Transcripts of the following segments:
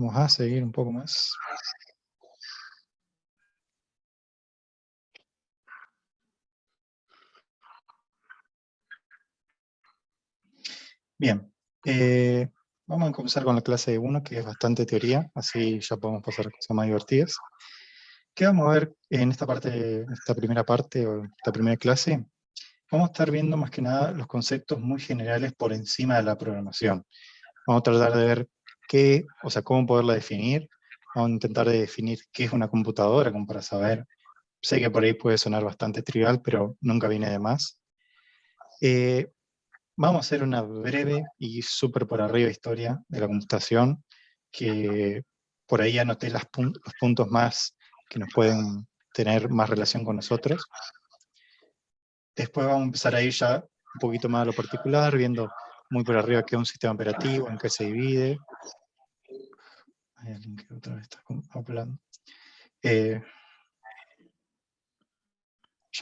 Vamos a seguir un poco más. Bien, vamos a comenzar con la clase 1, que es bastante teoría, así ya podemos pasar a cosas más divertidas. ¿Qué vamos a ver en esta parte, esta primera parte, o esta primera clase? Vamos a estar viendo más que nada los conceptos muy generales por encima de la programación. Vamos a tratar de ver qué, o sea, cómo poderla definir. Vamos a intentar de definir qué es una computadora, como para saber. Sé que por ahí puede sonar bastante trivial, pero nunca viene de más. Vamos a hacer una breve y súper por arriba historia de la computación, que por ahí anoté los puntos más que nos pueden tener más relación con nosotros. Después vamos a empezar a ir ya un poquito más a lo particular, viendo muy por arriba qué es un sistema operativo, en qué se divide. Hay alguien que otra vez está hablando. Ya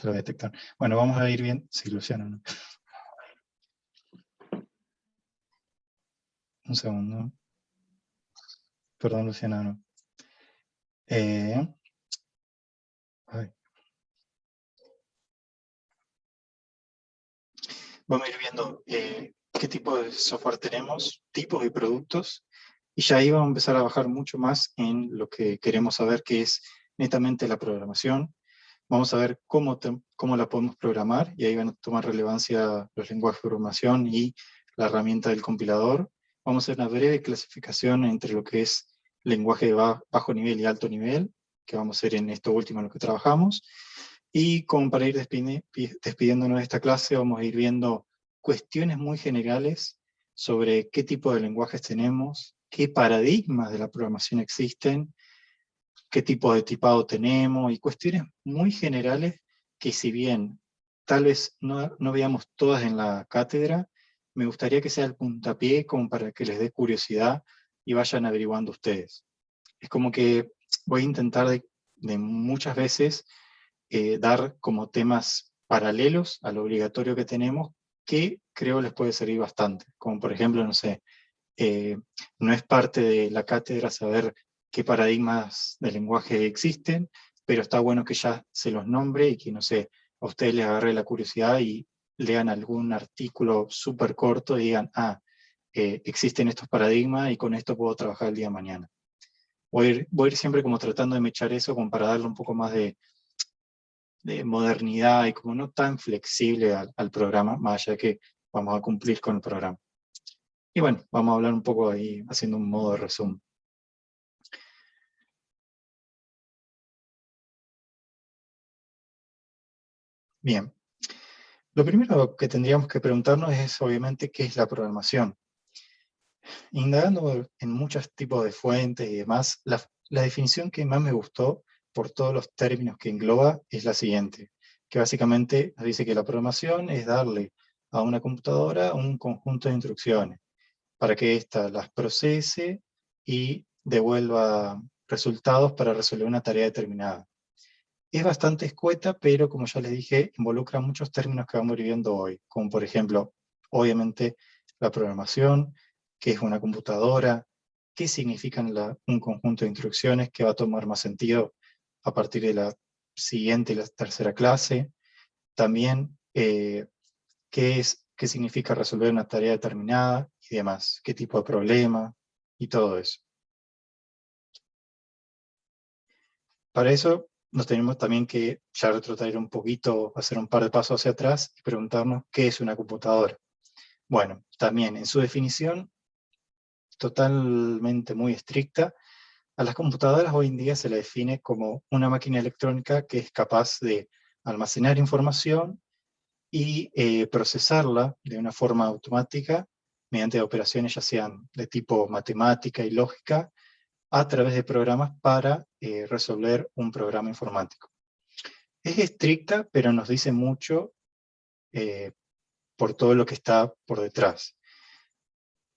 lo voy a detectar. Bueno, vamos a ir bien. Sí, Luciano, ¿no? Un segundo. Perdón, Luciano, no. Ay. Vamos a ir viendo qué tipo de software tenemos, tipos y productos, y ya ahí vamos a empezar a bajar mucho más en lo que queremos saber, que es netamente la programación. Vamos a ver cómo la podemos programar, y ahí van a tomar relevancia los lenguajes de programación y la herramienta del compilador. Vamos a hacer una breve clasificación entre lo que es lenguaje de bajo nivel y alto nivel, que vamos a hacer en esto último en lo que trabajamos. Y como para ir despidiéndonos de esta clase, vamos a ir viendo cuestiones muy generales sobre qué tipo de lenguajes tenemos, qué paradigmas de la programación existen, qué tipo de tipado tenemos, y cuestiones muy generales que, si bien tal vez no veamos todas en la cátedra, me gustaría que sea el puntapié como para que les dé curiosidad y vayan averiguando ustedes. Es como que voy a intentar de muchas veces dar como temas paralelos a lo obligatorio que tenemos, que creo les puede servir bastante. Como por ejemplo, no sé, no es parte de la cátedra saber qué paradigmas de lenguaje existen, pero está bueno que ya se los nombre y que, no sé, a ustedes les agarre la curiosidad y lean algún artículo súper corto y digan, existen estos paradigmas y con esto puedo trabajar el día de mañana. Voy a ir siempre como tratando de mechar eso como para darle un poco más de modernidad y como no tan flexible al programa, más allá de que vamos a cumplir con el programa. Y bueno, vamos a hablar un poco ahí, haciendo un modo de resumen. Bien, lo primero que tendríamos que preguntarnos es obviamente qué es la programación. Indagando en muchos tipos de fuentes y demás, la definición que más me gustó por todos los términos que engloba es la siguiente, que básicamente nos dice que la programación es darle a una computadora un conjunto de instrucciones para que ésta las procese y devuelva resultados para resolver una tarea determinada. Es bastante escueta, pero como ya les dije, involucra muchos términos que vamos a ir viendo hoy, como por ejemplo, obviamente, la programación, qué es una computadora, qué significan un conjunto de instrucciones que va a tomar más sentido a partir de la siguiente y la tercera clase, también qué significa resolver una tarea determinada y demás, qué tipo de problema y todo eso. Para eso nos tenemos también que ya retrotraer un poquito, hacer un par de pasos hacia atrás y preguntarnos qué es una computadora. Bueno, también en su definición totalmente muy estricta, a las computadoras hoy en día se la define como una máquina electrónica que es capaz de almacenar información y procesarla de una forma automática mediante operaciones ya sean de tipo matemática y lógica, a través de programas para resolver un programa informático. Es estricta, pero nos dice mucho por todo lo que está por detrás.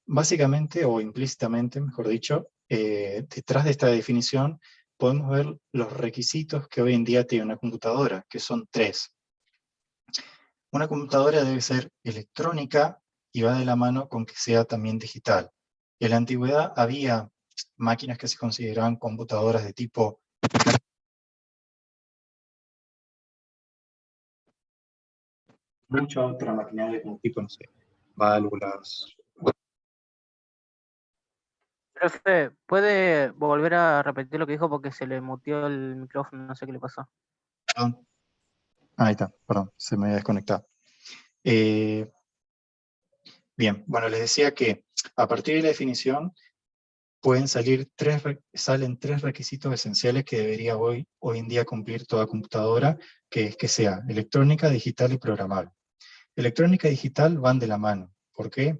Básicamente, o implícitamente, mejor dicho, detrás de esta definición podemos ver los requisitos que hoy en día tiene una computadora, que son 3. Una computadora debe ser electrónica y va de la mano con que sea también digital. En la antigüedad había máquinas que se consideraban computadoras de tipo mucha otra maquinaria como tipo, no sé, válvulas. Profe, ¿puede volver a repetir lo que dijo porque se le muteó el micrófono? No sé qué le pasó. Perdón. Ahí está, perdón, se me había desconectado. Eh, bien, bueno, les decía que a partir de la definición salen tres requisitos esenciales que debería hoy en día cumplir toda computadora, que es que sea electrónica, digital y programable. Electrónica y digital van de la mano. ¿Por qué?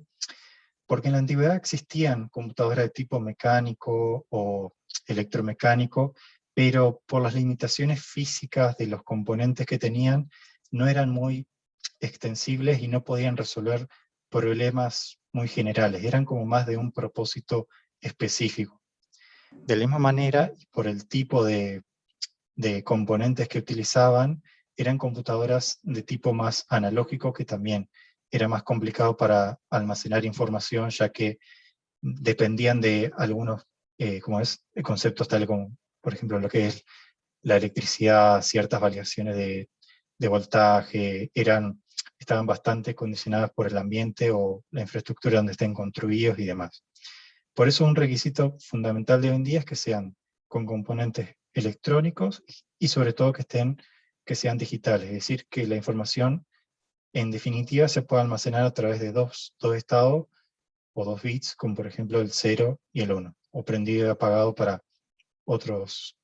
Porque en la antigüedad existían computadoras de tipo mecánico o electromecánico, pero por las limitaciones físicas de los componentes que tenían, no eran muy extensibles y no podían resolver problemas muy generales, eran como más de un propósito específico. De la misma manera, por el tipo de componentes que utilizaban, eran computadoras de tipo más analógico, que también era más complicado para almacenar información, ya que dependían de algunos conceptos tales como, por ejemplo, lo que es la electricidad, ciertas variaciones de voltaje, estaban bastante condicionadas por el ambiente o la infraestructura donde estén construidos y demás. Por eso un requisito fundamental de hoy en día es que sean con componentes electrónicos y sobre todo que sean digitales, es decir, que la información en definitiva se pueda almacenar a través de dos estados o dos bits, como por ejemplo el 0 y el 1, o prendido y apagado para otras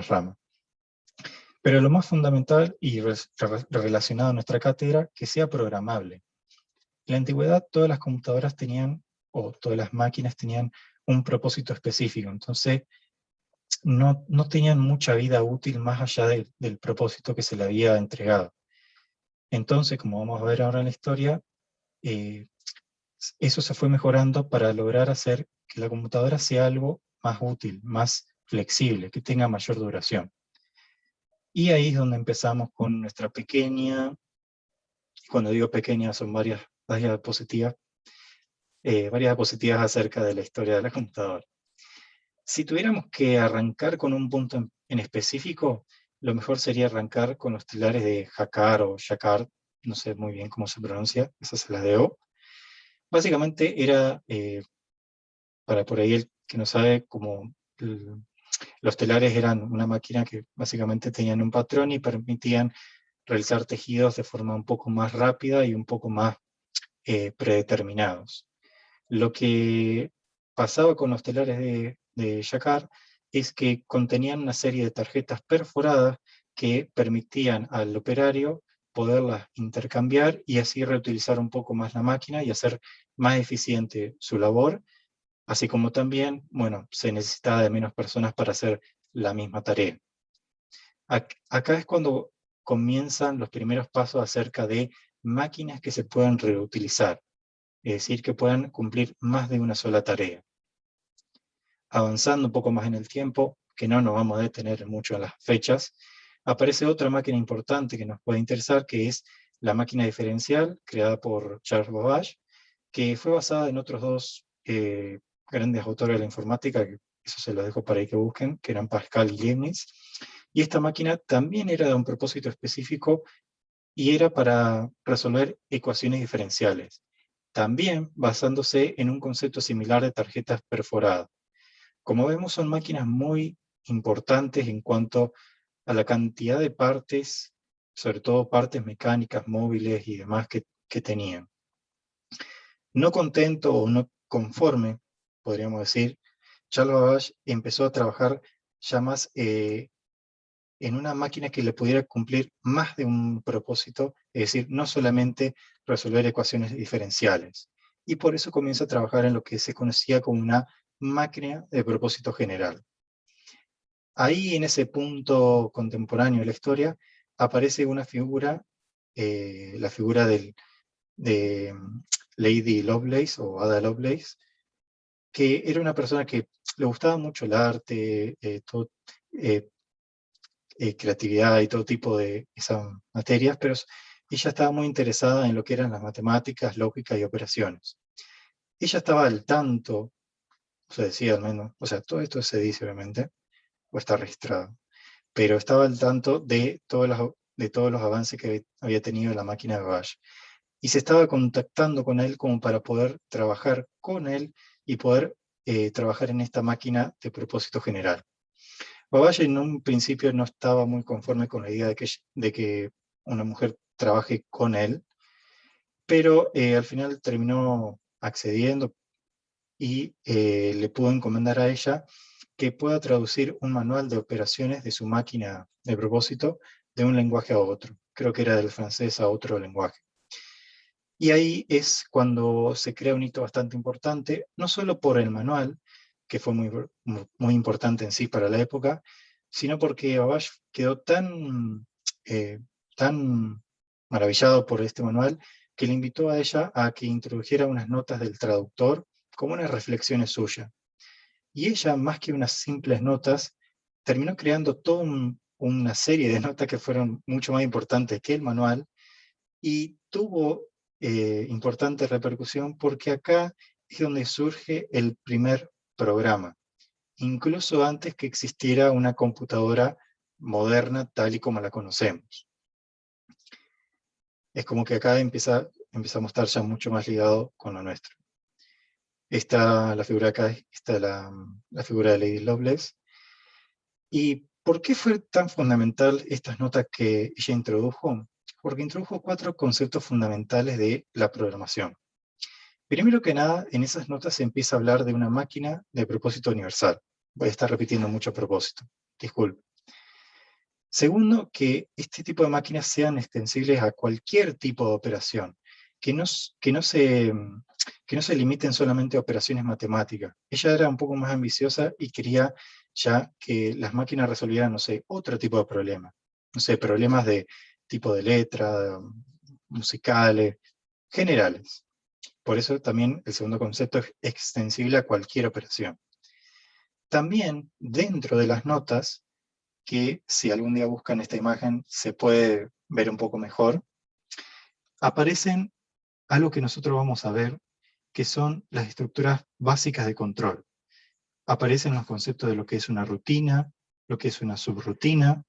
ramas. Pero lo más fundamental y relacionado a nuestra cátedra, que sea programable. En la antigüedad todas las computadoras tenían, o todas las máquinas tenían un propósito específico, entonces no tenían mucha vida útil más allá del propósito que se le había entregado. Entonces, como vamos a ver ahora en la historia, eh, eso se fue mejorando para lograr hacer que la computadora sea algo más útil, más flexible, que tenga mayor duración. Y ahí es donde empezamos con nuestra pequeña, cuando digo pequeña son varias diapositivas acerca de la historia de la computadora. Si tuviéramos que arrancar con un punto en específico, lo mejor sería arrancar con los telares de Jacquard o Jacquard, no sé muy bien cómo se pronuncia, esa se la debo. Básicamente era, para por ahí el que no sabe, como los telares eran una máquina que básicamente tenían un patrón y permitían realizar tejidos de forma un poco más rápida y un poco más predeterminados. Lo que pasaba con los telares de Jacquard es que contenían una serie de tarjetas perforadas que permitían al operario poderlas intercambiar y así reutilizar un poco más la máquina y hacer más eficiente su labor, así como también, bueno, se necesitaba de menos personas para hacer la misma tarea. Acá es cuando comienzan los primeros pasos acerca de máquinas que se pueden reutilizar, es decir, que puedan cumplir más de una sola tarea. Avanzando un poco más en el tiempo, que no nos vamos a detener mucho en las fechas, aparece otra máquina importante que nos puede interesar, que es la máquina diferencial, creada por Charles Babbage, que fue basada en otros dos grandes autores de la informática, que eso se los dejo para ahí que busquen, que eran Pascal y Leibniz. Y esta máquina también era de un propósito específico y era para resolver ecuaciones diferenciales, también basándose en un concepto similar de tarjetas perforadas. Como vemos, son máquinas muy importantes en cuanto a la cantidad de partes, sobre todo partes mecánicas, móviles y demás que tenían. No contento o no conforme, podríamos decir, Charles Babbage empezó a trabajar ya más en una máquina que le pudiera cumplir más de un propósito, es decir, no solamente resolver ecuaciones diferenciales. Y por eso comienza a trabajar en lo que se conocía como una máquina de propósito general. Ahí, en ese punto contemporáneo de la historia, aparece una figura, la figura de Lady Lovelace o Ada Lovelace, que era una persona que le gustaba mucho el arte, eh, creatividad y todo tipo de esas materias, pero ella estaba muy interesada en lo que eran las matemáticas, lógica y operaciones. Ella estaba al tanto se decía al menos, o sea, todo esto se dice obviamente, o está registrado, pero estaba al tanto de todos los avances que había tenido la máquina de Babbage. Y se estaba contactando con él como para poder trabajar con él y poder trabajar en esta máquina de propósito general. Babbage en un principio no estaba muy conforme con la idea de que una mujer trabaje con él, pero al final terminó accediendo y le pudo encomendar a ella que pueda traducir un manual de operaciones de su máquina de propósito de un lenguaje a otro. Creo que era del francés a otro lenguaje. Y ahí es cuando se crea un hito bastante importante, no solo por el manual, que fue muy importante en sí para la época, sino porque Babbage quedó tan maravillado por este manual que le invitó a ella a que introdujera unas notas del traductor como unas reflexiones suyas. Y ella, más que unas simples notas, terminó creando toda una serie de notas que fueron mucho más importantes que el manual, y tuvo importante repercusión porque acá es donde surge el primer programa, incluso antes que existiera una computadora moderna tal y como la conocemos. Es como que acá empezamos a estar ya mucho más ligados con lo nuestro. La figura acá, está la figura de Lady Lovelace. ¿Y por qué fue tan fundamental estas notas que ella introdujo? Porque introdujo 4 conceptos fundamentales de la programación. Primero que nada, en esas notas se empieza a hablar de una máquina de propósito universal. Voy a estar repitiendo mucho propósito, disculpe. Segundo, que este tipo de máquinas sean extensibles a cualquier tipo de operación, que no se limiten solamente a operaciones matemáticas. Ella era un poco más ambiciosa y quería ya que las máquinas resolvieran, no sé, otro tipo de problemas. No sé, problemas de tipo de letra, musicales, generales. Por eso también el segundo concepto es extensible a cualquier operación. También dentro de las notas, que si algún día buscan esta imagen se puede ver un poco mejor, aparecen algo que nosotros vamos a ver, que son las estructuras básicas de control. Aparecen los conceptos de lo que es una rutina, lo que es una subrutina,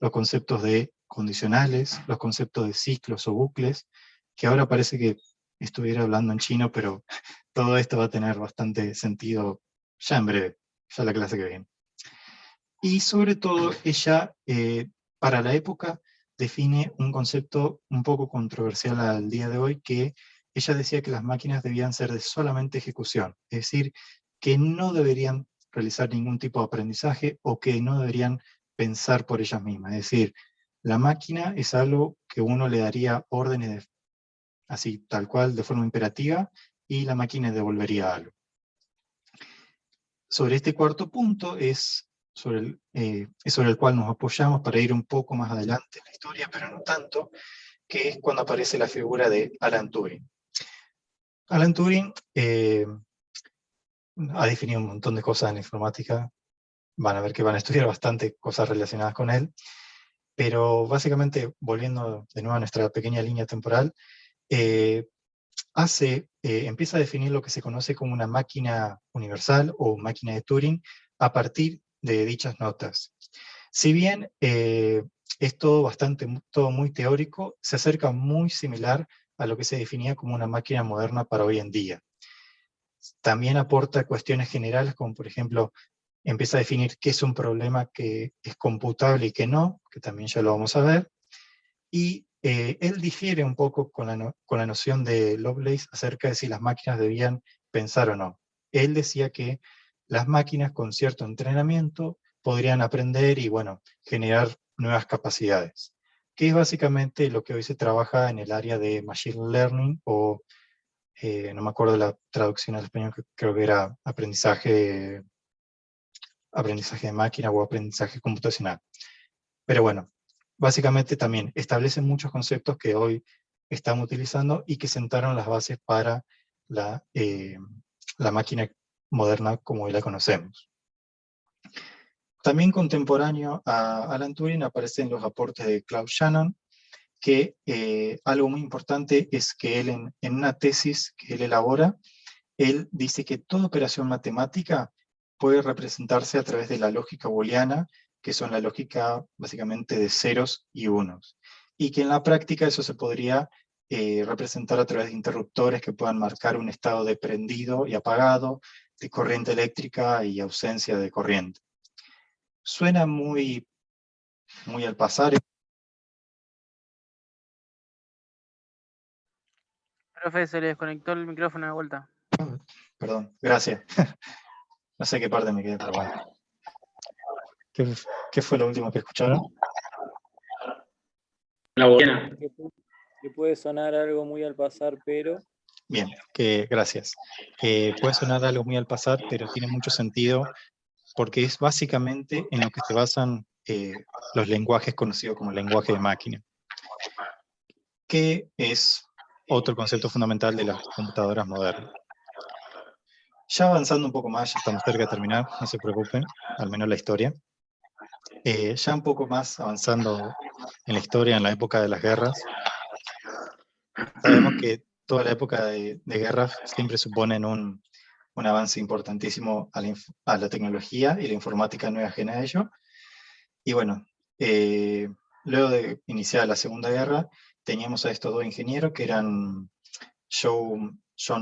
los conceptos de condicionales, los conceptos de ciclos o bucles, que ahora parece que estuviera hablando en chino, pero todo esto va a tener bastante sentido ya en breve, ya la clase que viene. Y sobre todo, ella, para la época, define un concepto un poco controversial al día de hoy, que ella decía que las máquinas debían ser de solamente ejecución, es decir, que no deberían realizar ningún tipo de aprendizaje o que no deberían pensar por ellas mismas. Es decir, la máquina es algo que uno le daría órdenes así, tal cual, de forma imperativa, y la máquina devolvería algo. Sobre este cuarto punto es sobre el cual nos apoyamos para ir un poco más adelante en la historia, pero no tanto, que es cuando aparece la figura de Alan Turing. Alan Turing ha definido un montón de cosas en la informática, van a ver que van a estudiar bastante cosas relacionadas con él, pero básicamente, volviendo de nuevo a nuestra pequeña línea temporal, empieza a definir lo que se conoce como una máquina universal o máquina de Turing a partir de dichas notas. Si bien es todo muy teórico, se acerca muy similar a lo que se definía como una máquina moderna para hoy en día. También aporta cuestiones generales, como por ejemplo, empieza a definir qué es un problema que es computable y qué no, que también ya lo vamos a ver, y él difiere un poco con la noción de Lovelace acerca de si las máquinas debían pensar o no. Él decía que las máquinas con cierto entrenamiento podrían aprender y, bueno, generar nuevas capacidades, que es básicamente lo que hoy se trabaja en el área de Machine Learning, o no me acuerdo la traducción al español, que creo que era aprendizaje de máquina o aprendizaje computacional. Pero bueno, básicamente también establecen muchos conceptos que hoy estamos utilizando y que sentaron las bases para la máquina moderna como hoy la conocemos. También contemporáneo a Alan Turing aparecen los aportes de Claude Shannon, que algo muy importante es que él en una tesis que él elabora, él dice que toda operación matemática puede representarse a través de la lógica booleana, que son la lógica básicamente de ceros y unos, y que en la práctica eso se podría representar a través de interruptores que puedan marcar un estado de prendido y apagado, de corriente eléctrica y ausencia de corriente. Suena muy, muy al pasar. Profe, se le desconectó el micrófono de vuelta. Perdón, gracias. No sé qué parte me quedé, pero bueno. ¿Qué fue lo último que escucharon? La buena. Que puede sonar algo muy al pasar, pero... Bien, gracias. Puede sonar algo muy al pasar, pero tiene mucho sentido porque es básicamente en lo que se basan los lenguajes conocidos como lenguaje de máquina, que es otro concepto fundamental de las computadoras modernas. Ya avanzando un poco más, ya estamos cerca de terminar, no se preocupen, al menos la historia. Ya un poco más avanzando en la historia, en la época de las guerras, sabemos que toda la época de guerras siempre suponen un avance importantísimo a la tecnología, y la informática no es ajena a ello. Y bueno, luego de iniciar la Segunda Guerra, teníamos a estos dos ingenieros que eran John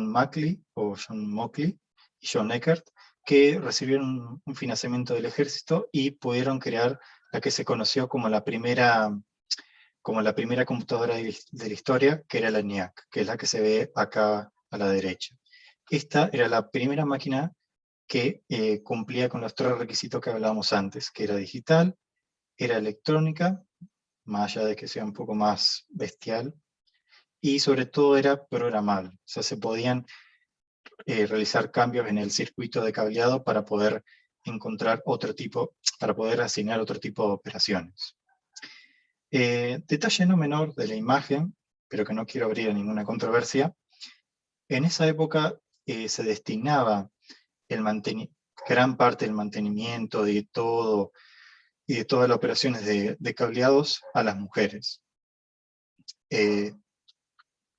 Mockley y John Eckert, que recibieron un financiamiento del ejército y pudieron crear la que se conoció como la primera computadora de la historia, que era la ENIAC, que es la que se ve acá a la derecha. Esta era la primera máquina que cumplía con los 3 requisitos que hablábamos antes, que era digital, era electrónica, más allá de que sea un poco más bestial, y sobre todo era programable. O sea, se podían realizar cambios en el circuito de cableado para poder para poder asignar otro tipo de operaciones. Detalle no menor de la imagen, pero que no quiero abrir a ninguna controversia, en esa época se destinaba gran parte del mantenimiento de todo y de todas las operaciones de cableados a las mujeres.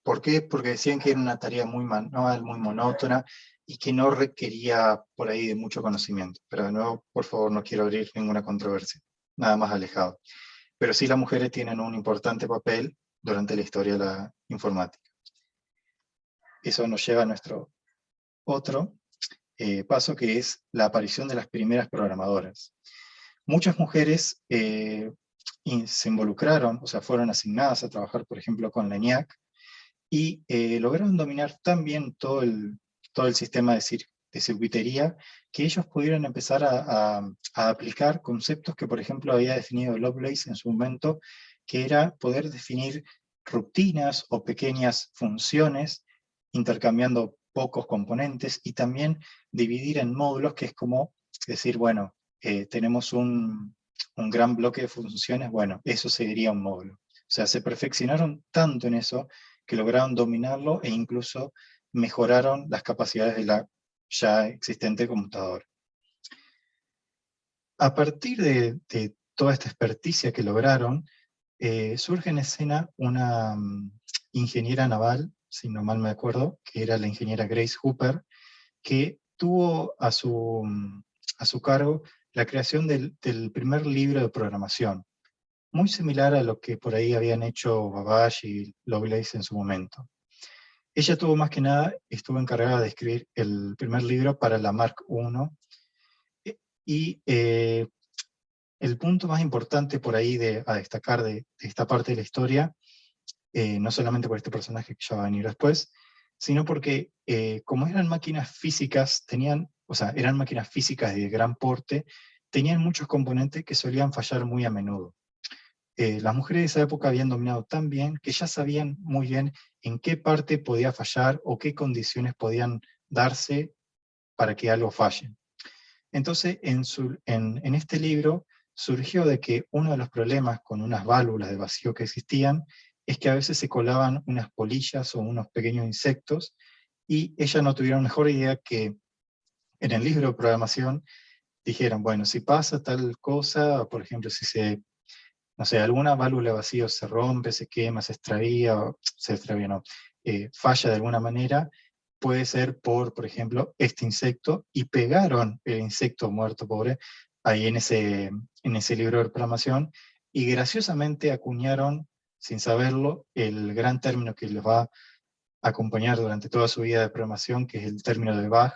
¿Por qué? Porque decían que era una tarea muy manual, muy monótona, y que no requería por ahí de mucho conocimiento. Pero de nuevo, por favor, no quiero abrir ninguna controversia, nada más alejado. Pero sí, las mujeres tienen un importante papel durante la historia de la informática. Eso nos lleva a nuestro otro paso, que es la aparición de las primeras programadoras. Muchas mujeres se involucraron, o sea, fueron asignadas a trabajar, por ejemplo, con la ENIAC, y lograron dominar tan bien todo el sistema de circuitería, que ellos pudieron empezar a aplicar conceptos que, por ejemplo, había definido Lovelace en su momento, que era poder definir rutinas o pequeñas funciones, intercambiando pocos componentes, y también dividir en módulos, que es como decir, bueno, tenemos un gran bloque de funciones, bueno, eso sería un módulo. O sea, se perfeccionaron tanto en eso, que lograron dominarlo e incluso mejoraron las capacidades de la ya existente computadora. A partir de toda esta experticia que lograron, surge en escena una ingeniera naval, si no mal me acuerdo, que era la ingeniera Grace Hooper, que tuvo a su cargo la creación del primer libro de programación, muy similar a lo que por ahí habían hecho Babbage y Lovelace en su momento. Ella estuvo encargada de escribir el primer libro para la Mark I, y el punto más importante por ahí a destacar de esta parte de la historia, no solamente por este personaje que ya va a venir después, sino porque como eran máquinas físicas, eran máquinas físicas de gran porte, tenían muchos componentes que solían fallar muy a menudo. Las mujeres de esa época habían dominado tan bien que ya sabían muy bien en qué parte podía fallar o qué condiciones podían darse para que algo falle. Entonces, en este libro surgió de que uno de los problemas con unas válvulas de vacío que existían es que a veces se colaban unas polillas o unos pequeños insectos, y ellas no tuvieron mejor idea que en el libro de programación dijeron, bueno, si pasa tal cosa, por ejemplo, no sé, alguna válvula de vacío se rompe, se quema, se extravía, no, falla de alguna manera, puede ser por ejemplo, este insecto, y pegaron el insecto muerto pobre ahí en ese libro de programación, y graciosamente acuñaron, sin saberlo, el gran término que les va a acompañar durante toda su vida de programación, que es el término de bug,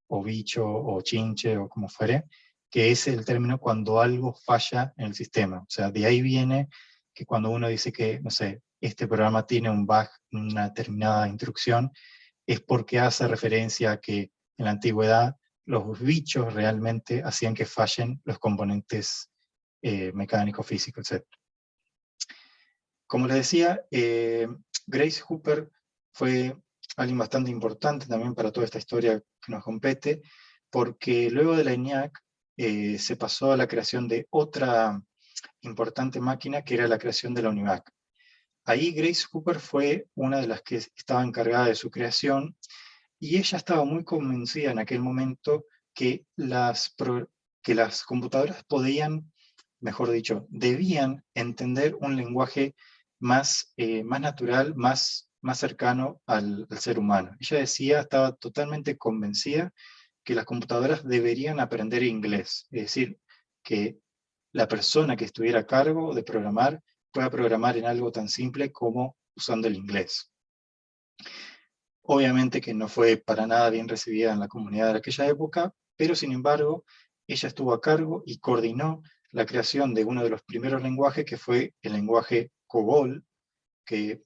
o bicho, o chinche, o como fuere, que es el término cuando algo falla en el sistema. O sea, de ahí viene que cuando uno dice que, no sé, este programa tiene un bug en una determinada instrucción, es porque hace referencia a que en la antigüedad los bichos realmente hacían que fallen los componentes mecánicos, físicos, etc. Como les decía, Grace Hopper fue alguien bastante importante también para toda esta historia que nos compete, porque luego de la ENIAC se pasó a la creación de otra importante máquina, que era la creación de la UNIVAC. Ahí Grace Hopper fue una de las que estaba encargada de su creación, y ella estaba muy convencida en aquel momento que las computadoras podían, mejor dicho, debían entender un lenguaje más natural, más cercano al ser humano. Ella decía, estaba totalmente convencida que las computadoras deberían aprender inglés, es decir, que la persona que estuviera a cargo de programar pueda programar en algo tan simple como usando el inglés. Obviamente que no fue para nada bien recibida en la comunidad de aquella época, pero sin embargo, ella estuvo a cargo y coordinó la creación de uno de los primeros lenguajes, que fue el lenguaje COBOL, que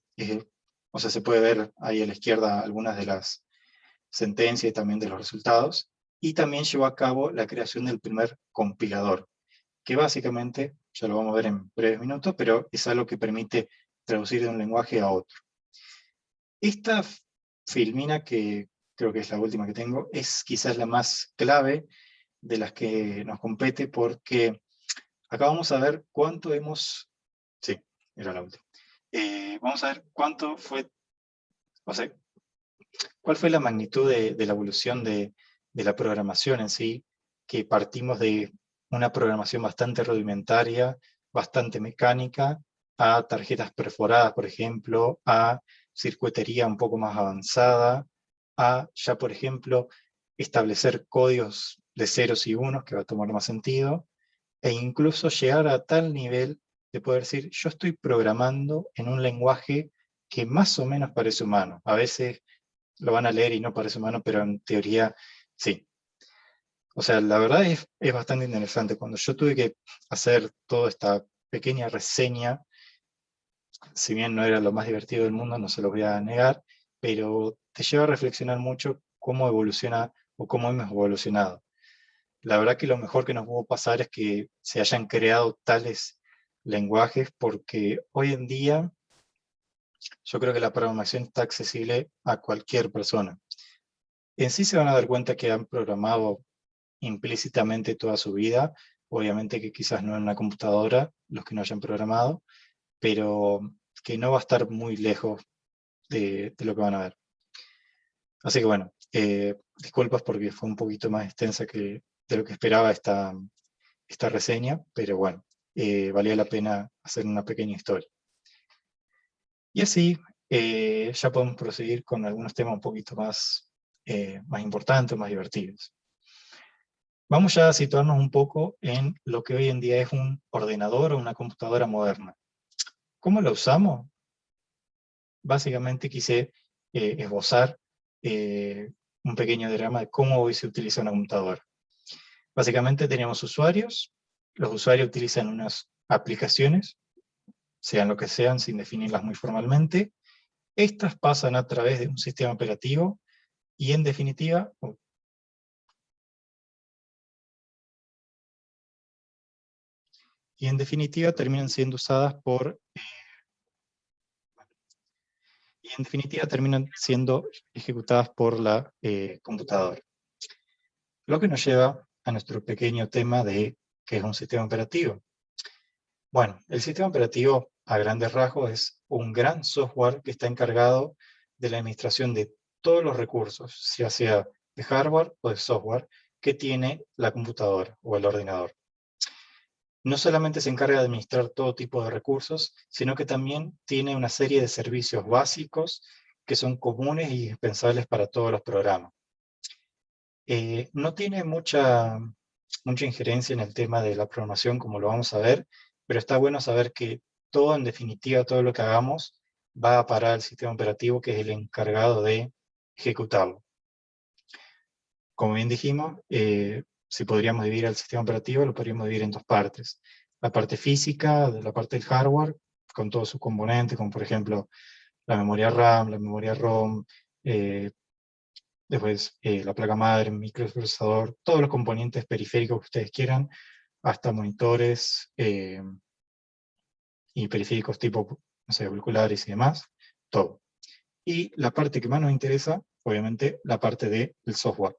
o sea, se puede ver ahí a la izquierda algunas de las sentencias y también de los resultados, y también llevó a cabo la creación del primer compilador, que básicamente, ya lo vamos a ver en breves minutos, pero es algo que permite traducir de un lenguaje a otro. Esta filmina, que creo que es la última que tengo, es quizás la más clave de las que nos compete, porque acá vamos a ver cuánto hemos... Sí, era la última. Vamos a ver cuánto fue, o sea, cuál fue la magnitud de la evolución de la programación en sí, que partimos de una programación bastante rudimentaria, bastante mecánica, a tarjetas perforadas, por ejemplo, a circuitería un poco más avanzada, a ya, por ejemplo, establecer códigos de ceros y unos, que va a tomar más sentido, e incluso llegar a tal nivel de poder decir, yo estoy programando en un lenguaje que más o menos parece humano. A veces lo van a leer y no parece humano, pero en teoría sí. O sea, la verdad es bastante interesante. Cuando yo tuve que hacer toda esta pequeña reseña, si bien no era lo más divertido del mundo, no se lo voy a negar, pero te lleva a reflexionar mucho cómo evoluciona o cómo hemos evolucionado. La verdad que lo mejor que nos pudo pasar es que se hayan creado tales lenguajes, porque hoy en día yo creo que la programación está accesible a cualquier persona. En sí se van a dar cuenta que han programado implícitamente toda su vida, obviamente que quizás no en una computadora, los que no hayan programado, pero que no va a estar muy lejos de lo que van a ver. Así que bueno, disculpas porque fue un poquito más extensa de lo que esperaba esta reseña, pero bueno, valía la pena hacer una pequeña historia. Y así ya podemos proseguir con algunos temas un poquito más importantes, más divertidos. Vamos ya a situarnos un poco en lo que hoy en día es un ordenador o una computadora moderna. ¿Cómo la usamos? Básicamente quise esbozar un pequeño diagrama de cómo hoy se utiliza una computadora. Básicamente tenemos usuarios. Los usuarios utilizan unas aplicaciones, sean lo que sean, sin definirlas muy formalmente. Estas pasan a través de un sistema operativo y en definitiva terminan siendo usadas terminan siendo ejecutadas por la computadora. Lo que nos lleva a nuestro pequeño tema de qué es un sistema operativo. Bueno, el sistema operativo a grandes rasgos es un gran software que está encargado de la administración de todos los recursos, ya sea de hardware o de software, que tiene la computadora o el ordenador. No solamente se encarga de administrar todo tipo de recursos, sino que también tiene una serie de servicios básicos que son comunes y dispensables para todos los programas. No tiene mucha injerencia en el tema de la programación, como lo vamos a ver, pero está bueno saber que todo, en definitiva, todo lo que hagamos, va a parar al sistema operativo, que es el encargado de ejecutarlo. Como bien dijimos, si podríamos dividir el sistema operativo, lo podríamos dividir en dos partes. La parte física, la parte del hardware, con todos sus componentes, como por ejemplo la memoria RAM, la memoria ROM, después la placa madre, microprocesador, todos los componentes periféricos que ustedes quieran, hasta monitores y periféricos tipo, no sé, auriculares y demás, todo. Y la parte que más nos interesa, obviamente, la parte del software.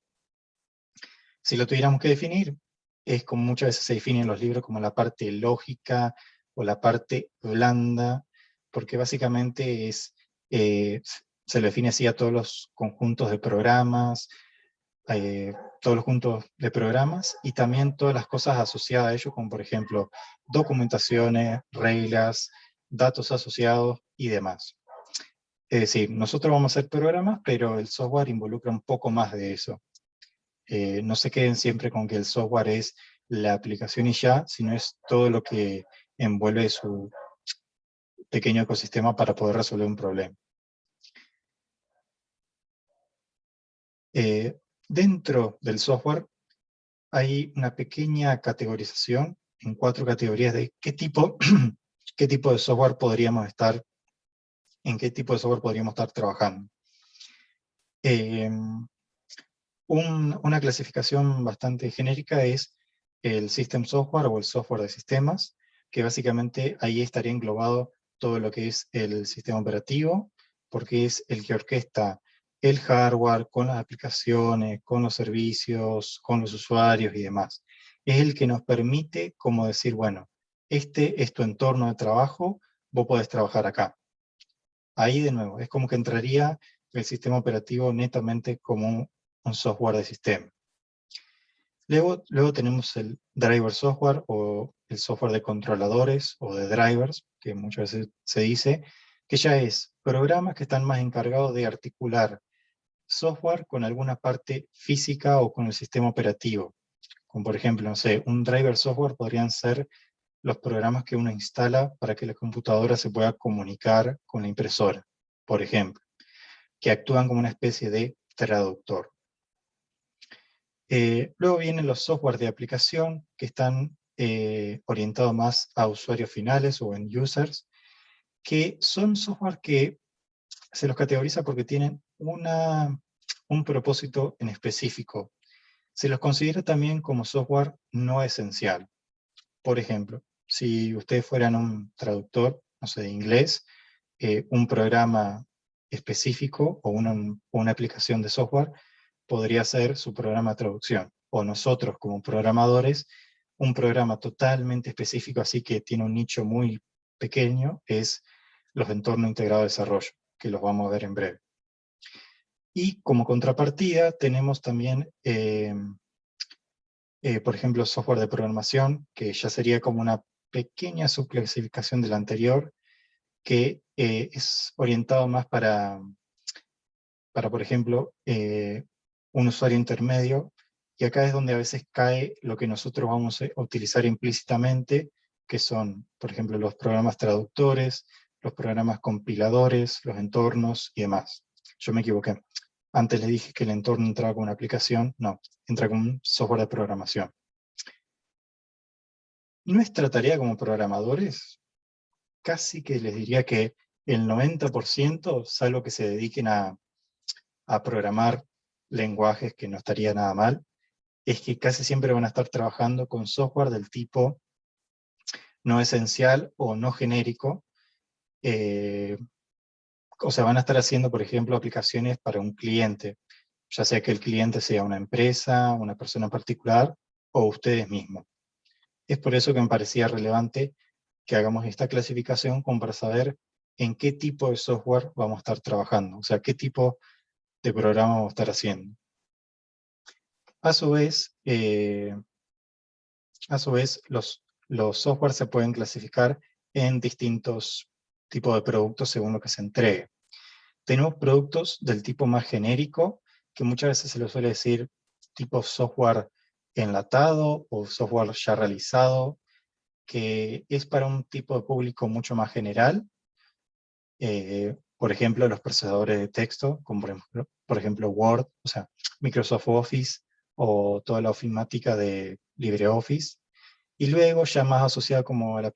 Si lo tuviéramos que definir, es como muchas veces se define en los libros como la parte lógica o la parte blanda, porque básicamente se lo define así a todos los conjuntos de programas, todos los conjuntos de programas y también todas las cosas asociadas a ellos, como por ejemplo documentaciones, reglas, datos asociados y demás. Es decir, nosotros vamos a hacer programas, pero el software involucra un poco más de eso. No se queden siempre con que el software es la aplicación y ya, sino es todo lo que envuelve su pequeño ecosistema para poder resolver un problema. Dentro del software hay una pequeña categorización en 4 categorías de qué tipo de software podríamos estar, en qué tipo de software podríamos estar trabajando. Una clasificación bastante genérica es el System Software o el software de sistemas, que básicamente ahí estaría englobado todo lo que es el sistema operativo, porque es el que orquesta el hardware con las aplicaciones, con los servicios, con los usuarios y demás. Es el que nos permite como decir, bueno, este es tu entorno de trabajo, vos podés trabajar acá. Ahí de nuevo, es como que entraría el sistema operativo netamente como un software de sistema. Luego tenemos el driver software o el software de controladores o de drivers, que muchas veces se dice, que ya es programas que están más encargados de articular software con alguna parte física o con el sistema operativo. Como por ejemplo, no sé, un driver software podrían ser los programas que uno instala para que la computadora se pueda comunicar con la impresora, por ejemplo, que actúan como una especie de traductor. Luego vienen los software de aplicación, que están orientados más a usuarios finales o end users, que son software que se los categoriza porque tienen un propósito en específico. Se los considera también como software no esencial. Por ejemplo, si ustedes fueran un traductor, no sé, de inglés, un programa específico o una aplicación de software podría ser su programa de traducción. O nosotros como programadores, un programa totalmente específico, así que tiene un nicho muy pequeño, es los entornos integrados de desarrollo, que los vamos a ver en breve. Y como contrapartida tenemos también, por ejemplo, software de programación, que ya sería como una pequeña subclasificación del anterior, que es orientado más para por ejemplo, un usuario intermedio, y acá es donde a veces cae lo que nosotros vamos a utilizar implícitamente, que son, por ejemplo, los programas traductores, los programas compiladores, los entornos y demás. Yo me equivoqué. Antes les dije que el entorno entraba con una aplicación, no, entra con un software de programación. Nuestra tarea como programadores, casi que les diría que el 90%, salvo que se dediquen a programar lenguajes, que no estaría nada mal, es que casi siempre van a estar trabajando con software del tipo no esencial o no genérico. O sea, van a estar haciendo, por ejemplo, aplicaciones para un cliente, ya sea que el cliente sea una empresa, una persona particular, o ustedes mismos. Es por eso que me parecía relevante que hagamos esta clasificación como para saber en qué tipo de software vamos a estar trabajando, o sea, qué tipo de programa vamos a estar haciendo. A su vez, los softwares se pueden clasificar en distintos tipos de productos según lo que se entregue. tenemos productos del tipo más genérico, que muchas veces se lo suele decir tipo software enlatado o software ya realizado, que es para un tipo de público mucho más general. Por ejemplo, los procesadores de texto, como por ejemplo Word, o sea, Microsoft Office, o toda la ofimática de LibreOffice. Y luego, ya más asociado como a la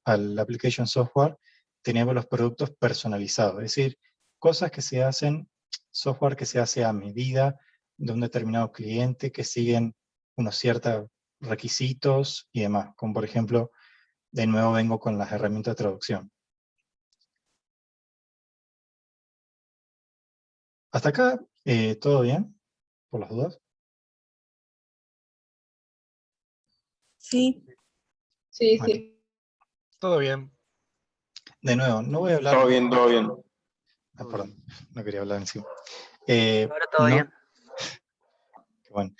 al application software, tenemos los productos personalizados, es decir, cosas que se hacen, software que se hace a medida de un determinado cliente, que siguen unos ciertos requisitos y demás, como por ejemplo, de nuevo vengo con las herramientas de traducción. Hasta acá, ¿todo bien? ¿Por las dudas? Sí. Sí, Vale. sí. Todo bien. De nuevo, no voy a hablar... Todo bien, todo bien. Ah, perdón, no quería hablar encima. Ahora todo no, bien. bueno,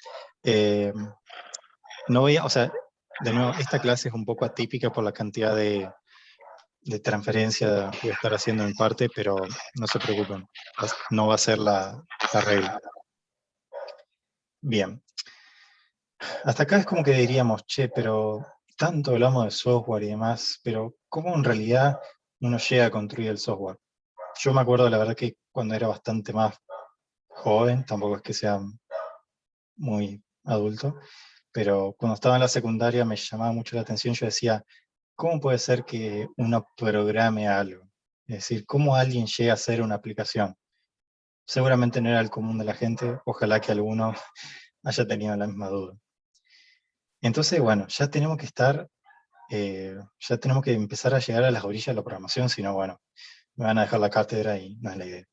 no voy a, o sea, de nuevo, esta clase es un poco atípica por la cantidad de transferencia que voy a estar haciendo en parte, pero no se preocupen, no va a ser la regla. Bien. Hasta acá es como que diríamos, che, pero tanto hablamos de software y demás, pero ¿cómo en realidad uno llega a construir el software? Yo me acuerdo, la verdad, que cuando era bastante más joven, tampoco es que sea muy adulto, pero cuando estaba en la secundaria me llamaba mucho la atención. Yo decía, ¿cómo puede ser que uno programe algo? Es decir, ¿cómo alguien llega a hacer una aplicación? Seguramente no era el común de la gente, ojalá que alguno haya tenido la misma duda. Entonces, bueno, ya tenemos que ya tenemos que empezar a llegar a las orillas de la programación, si no, bueno, me van a dejar la cátedra y no es la idea.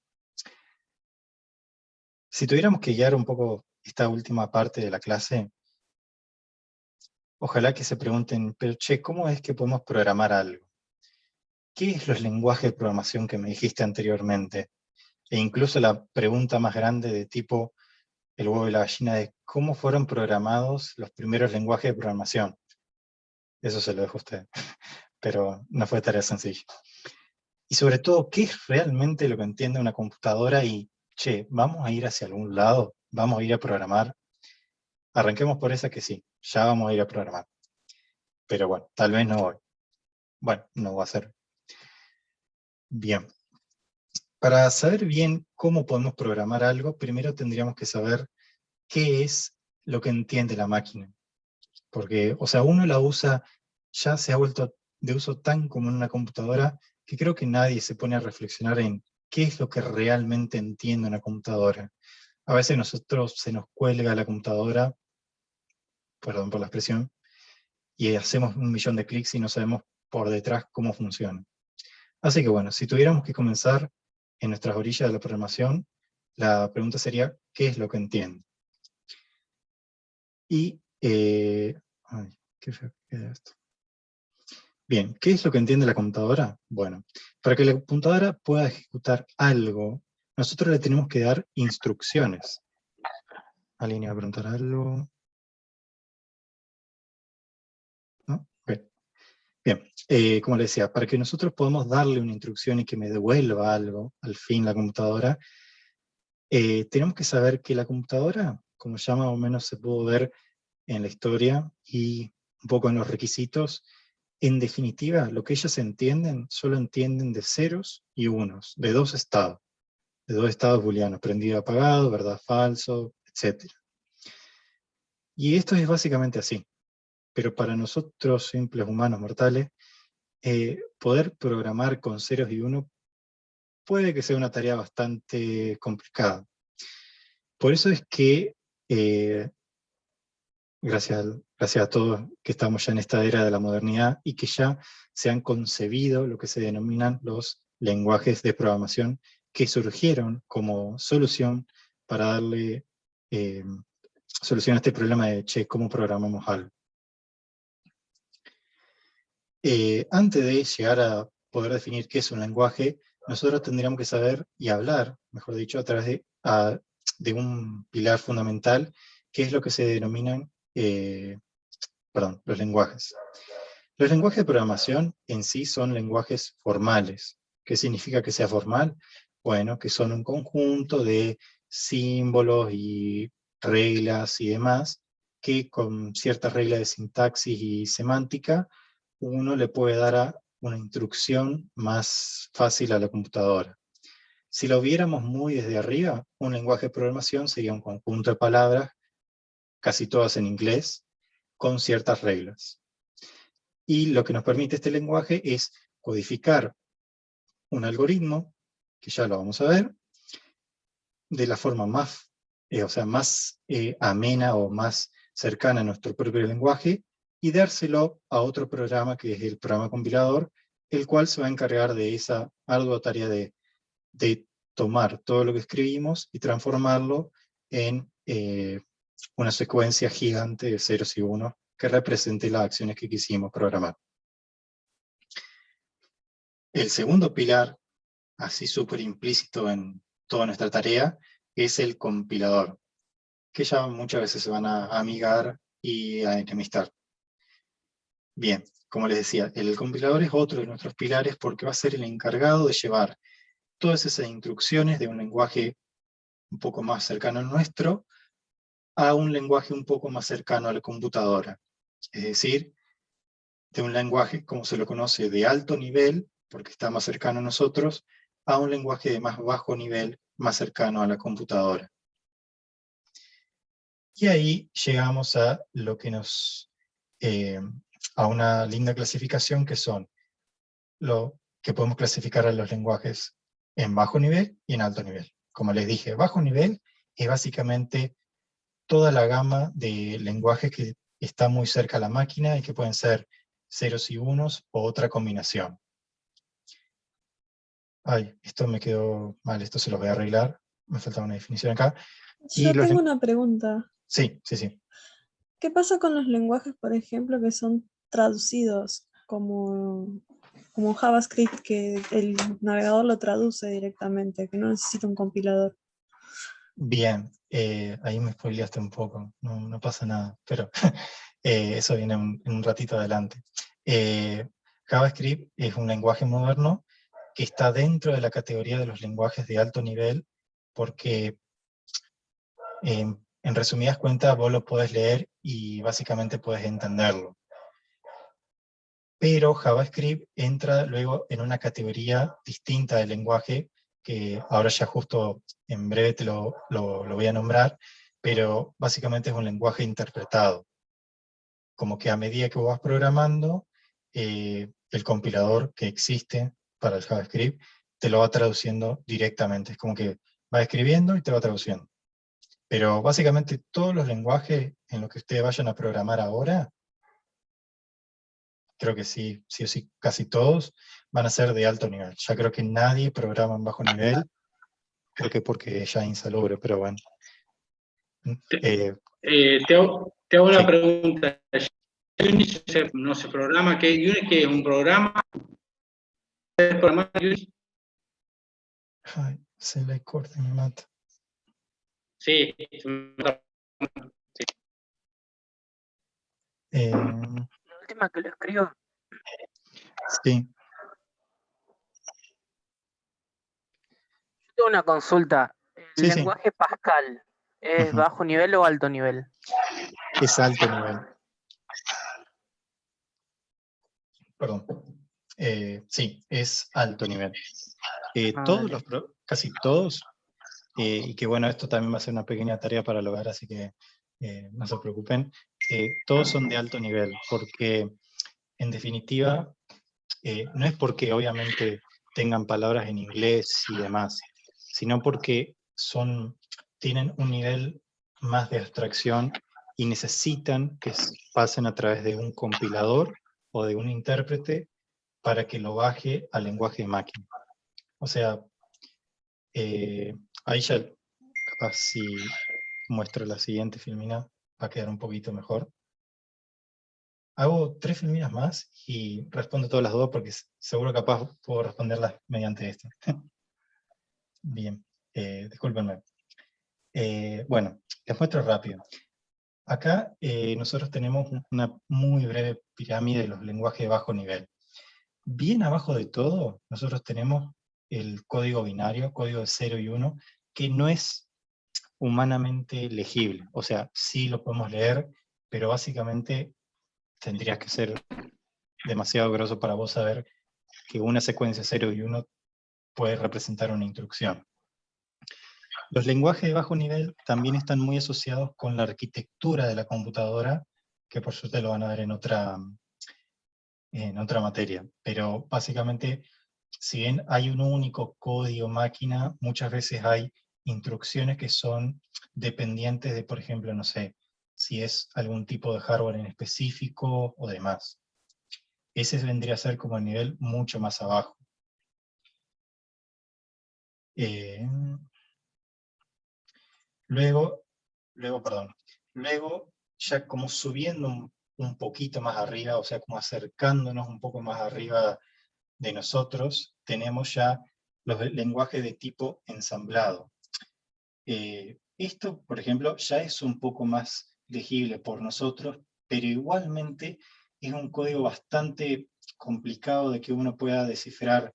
Si tuviéramos que guiar un poco esta última parte de la clase, ojalá que se pregunten, pero che, ¿cómo es que podemos programar algo? ¿Qué es los lenguajes de programación que me dijiste anteriormente? E incluso la pregunta más grande de tipo el huevo y la gallina de cómo fueron programados los primeros lenguajes de programación. Eso se lo dejo a usted, pero no fue tarea sencilla. Y sobre todo, ¿qué es realmente lo que entiende una computadora? Y, che, ¿vamos a ir hacia algún lado? ¿Vamos a ir a programar? Arranquemos por esa que sí, ya vamos a ir a programar. Pero bueno, tal vez no hoy. Bueno, no va a ser. Bien. Para saber bien cómo podemos programar algo, primero tendríamos que saber qué es lo que entiende la máquina. Porque, o sea, uno la usa, ya se ha vuelto de uso tan común en una computadora, que creo que nadie se pone a reflexionar en qué es lo que realmente entiende una computadora. A veces nosotros se nos cuelga la computadora, perdón por la expresión, y hacemos 1.000.000 de clics y no sabemos por detrás cómo funciona. Así que bueno, si tuviéramos que comenzar en nuestras orillas de la programación, la pregunta sería, ¿qué es lo que entiende? Y, ay, qué feo que queda esto. Bien, ¿qué es lo que entiende la computadora? Bueno, para que la computadora pueda ejecutar algo, nosotros le tenemos que dar instrucciones. ¿Alguien iba a preguntar algo? ¿No? Okay. Bien, como le decía, para que nosotros podamos darle una instrucción y que me devuelva algo, al fin la computadora, tenemos que saber que la computadora, como ya más o menos se pudo ver en la historia y un poco en los requisitos, en definitiva, lo que ellas entienden, solo entienden de ceros y unos, de dos estados booleanos, prendido, apagado, verdad, falso, etc. Y esto es básicamente así. Pero para nosotros, simples humanos mortales, poder programar con ceros y uno puede que sea una tarea bastante complicada. Por eso es que, gracias a todos que estamos ya en esta era de la modernidad y que ya se han concebido lo que se denominan los lenguajes de programación que surgieron como solución para darle solución a este problema de, che, ¿cómo programamos algo? Antes de llegar a poder definir qué es un lenguaje, nosotros tendríamos que saber y hablar, mejor dicho, a través de un pilar fundamental, que es lo que se denominan los lenguajes. Los lenguajes de programación en sí son lenguajes formales. ¿Qué significa que sea formal? Bueno, que son un conjunto de símbolos y reglas y demás, que con ciertas reglas de sintaxis y semántica, uno le puede dar una instrucción más fácil a la computadora. Si lo viéramos muy desde arriba, un lenguaje de programación sería un conjunto de palabras, casi todas en inglés, con ciertas reglas. Y lo que nos permite este lenguaje es codificar un algoritmo, que ya lo vamos a ver, de la forma más, más amena o más cercana a nuestro propio lenguaje, y dárselo a otro programa que es el programa compilador, el cual se va a encargar de esa ardua tarea de tomar todo lo que escribimos y transformarlo en una secuencia gigante de ceros y unos que represente las acciones que quisimos programar. El segundo pilar, así súper implícito en toda nuestra tarea, es el compilador, que ya muchas veces se van a amigar y a enemistar. Bien, como les decía, el compilador es otro de nuestros pilares porque va a ser el encargado de llevar todas esas instrucciones de un lenguaje un poco más cercano al nuestro a un lenguaje un poco más cercano a la computadora. Es decir, de un lenguaje, como se lo conoce, de alto nivel, porque está más cercano a nosotros, a un lenguaje de más bajo nivel, más cercano a la computadora. Y ahí llegamos a lo que a una linda clasificación que son lo que podemos clasificar a los lenguajes en bajo nivel y en alto nivel. Como les dije, bajo nivel es básicamente toda la gama de lenguajes que está muy cerca a la máquina y que pueden ser ceros y unos o otra combinación. Ay, esto me quedó mal, esto se lo voy a arreglar, me faltaba una definición acá. Yo tengo una pregunta. Sí. ¿Qué pasa con los lenguajes, por ejemplo, que son traducidos como JavaScript, que el navegador lo traduce directamente, que no necesita un compilador? Bien, ahí me spoileaste un poco, no pasa nada, pero eso viene en un ratito adelante. JavaScript es un lenguaje moderno que está dentro de la categoría de los lenguajes de alto nivel, porque en resumidas cuentas vos lo podés leer y básicamente podés entenderlo. Pero JavaScript entra luego en una categoría distinta del lenguaje, que ahora ya justo en breve te lo voy a nombrar, pero básicamente es un lenguaje interpretado. Como que a medida que vos vas programando, el compilador que existe para el JavaScript te lo va traduciendo directamente. Es como que va escribiendo y te va traduciendo. Pero básicamente todos los lenguajes en los que ustedes vayan a programar ahora, creo que sí o sí, casi todos van a ser de alto nivel. Ya creo que nadie programa en bajo nivel, creo que porque ya es insalubre, pero bueno. Te hago una Sí. pregunta. Unity no se programa, Unity es un programa. ¿Puedes programar Unity? Ay, se le corta y me mata. Sí. La última que lo escribo. Sí. Tengo una consulta. ¿El Sí. lenguaje Pascal es Ujú. bajo nivel o alto nivel? Es alto nivel. Perdón. Sí, es alto nivel. Casi todos, y que bueno, esto también va a ser una pequeña tarea para el hogar, así que no se preocupen, todos son de alto nivel, porque en definitiva, no es porque obviamente tengan palabras en inglés y demás, sino porque tienen un nivel más de abstracción y necesitan que pasen a través de un compilador o de un intérprete para que lo baje al lenguaje de máquina. O sea, ahí ya capaz si muestro la siguiente filmina va a quedar un poquito mejor. Hago 3 filminas más y respondo todas las dudas porque seguro capaz puedo responderlas mediante esto. Bien, discúlpenme. Bueno, les muestro rápido. Acá nosotros tenemos una muy breve pirámide de los lenguajes de bajo nivel. Bien abajo de todo, nosotros tenemos el código binario, código de 0 y 1, que no es humanamente legible. O sea, sí lo podemos leer, pero básicamente tendrías que ser demasiado grosso para vos saber que una secuencia 0 y 1 puede representar una instrucción. Los lenguajes de bajo nivel también están muy asociados con la arquitectura de la computadora, que por suerte lo van a ver en otra materia. Pero básicamente, si bien hay un único código máquina, muchas veces hay instrucciones que son dependientes de, por ejemplo, no sé, si es algún tipo de hardware en específico o demás. Ese vendría a ser como el nivel mucho más abajo. Luego, ya como subiendo un poquito más arriba, o sea, como acercándonos un poco más arriba de nosotros, tenemos ya los lenguajes de tipo ensamblado. Esto, por ejemplo, ya es un poco más legible por nosotros, pero igualmente es un código bastante complicado de que uno pueda descifrar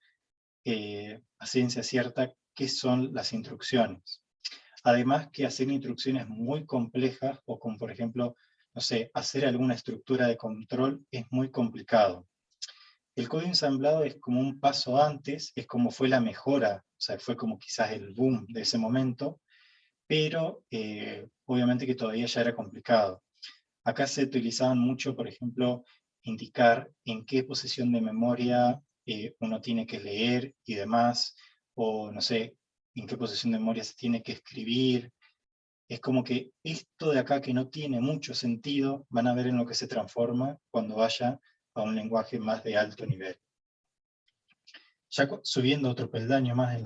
a ciencia cierta qué son las instrucciones. Además que hacer instrucciones muy complejas, o como por ejemplo, no sé, hacer alguna estructura de control es muy complicado. El código ensamblado es como un paso antes, es como fue la mejora, o sea, fue como quizás el boom de ese momento, pero obviamente que todavía ya era complicado. Acá se utilizaban mucho, por ejemplo, indicar en qué posición de memoria uno tiene que leer y demás, o no sé, en qué posición de memoria se tiene que escribir. Es como que esto de acá que no tiene mucho sentido, van a ver en lo que se transforma cuando vaya a un lenguaje más de alto nivel. Ya subiendo otro peldaño más en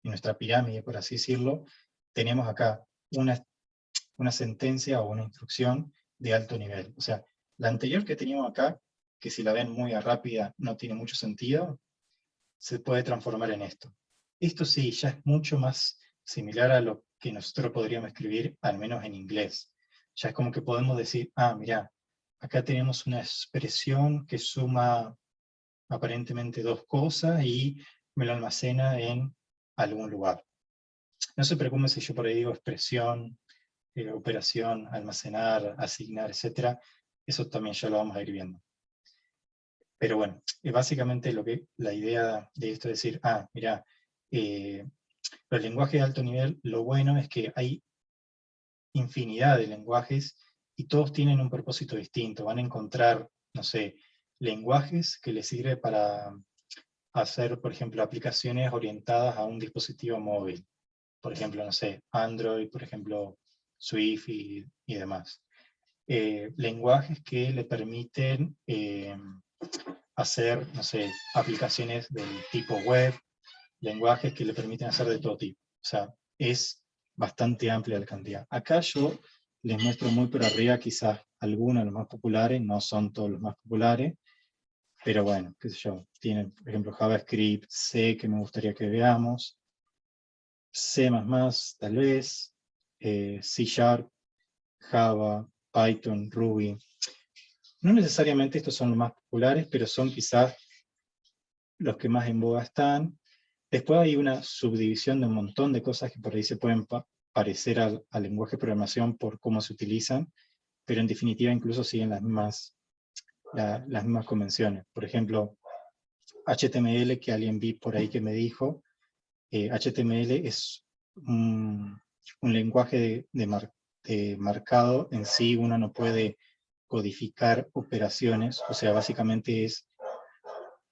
nuestra pirámide, por así decirlo, tenemos acá una sentencia o una instrucción de alto nivel. O sea, la anterior que teníamos acá, que si la ven muy rápida no tiene mucho sentido, se puede transformar en esto. Esto sí, ya es mucho más similar a lo que nosotros podríamos escribir, al menos en inglés. Ya es como que podemos decir, mira, acá tenemos una expresión que suma aparentemente dos cosas y me lo almacena en algún lugar. No se preocupen si yo por ahí digo expresión, operación, almacenar, asignar, etc. Eso también ya lo vamos a ir viendo. Pero bueno, básicamente la idea de esto es decir, mira, los lenguajes de alto nivel, lo bueno es que hay infinidad de lenguajes y todos tienen un propósito distinto. Van a encontrar, no sé, lenguajes que les sirve para hacer, por ejemplo, aplicaciones orientadas a un dispositivo móvil. Por ejemplo, no sé, Android, por ejemplo, Swift y demás. Lenguajes que le permiten hacer, no sé, aplicaciones del tipo web, lenguajes que le permiten hacer de todo tipo. O sea, es bastante amplia la cantidad. Acá yo les muestro muy por arriba quizás algunos de los más populares, no son todos los más populares, pero bueno, qué sé yo, tienen, por ejemplo, JavaScript, C, que me gustaría que veamos, C++, tal vez, C#, Java, Python, Ruby. No necesariamente estos son los más populares, pero son quizás los que más en boga están. Después hay una subdivisión de un montón de cosas que por ahí se pueden parecer al lenguaje de programación por cómo se utilizan, pero en definitiva incluso siguen las mismas convenciones. Por ejemplo, HTML, que alguien vi por ahí que me dijo, HTML es un lenguaje de marcado en sí, uno no puede codificar operaciones, o sea, básicamente es,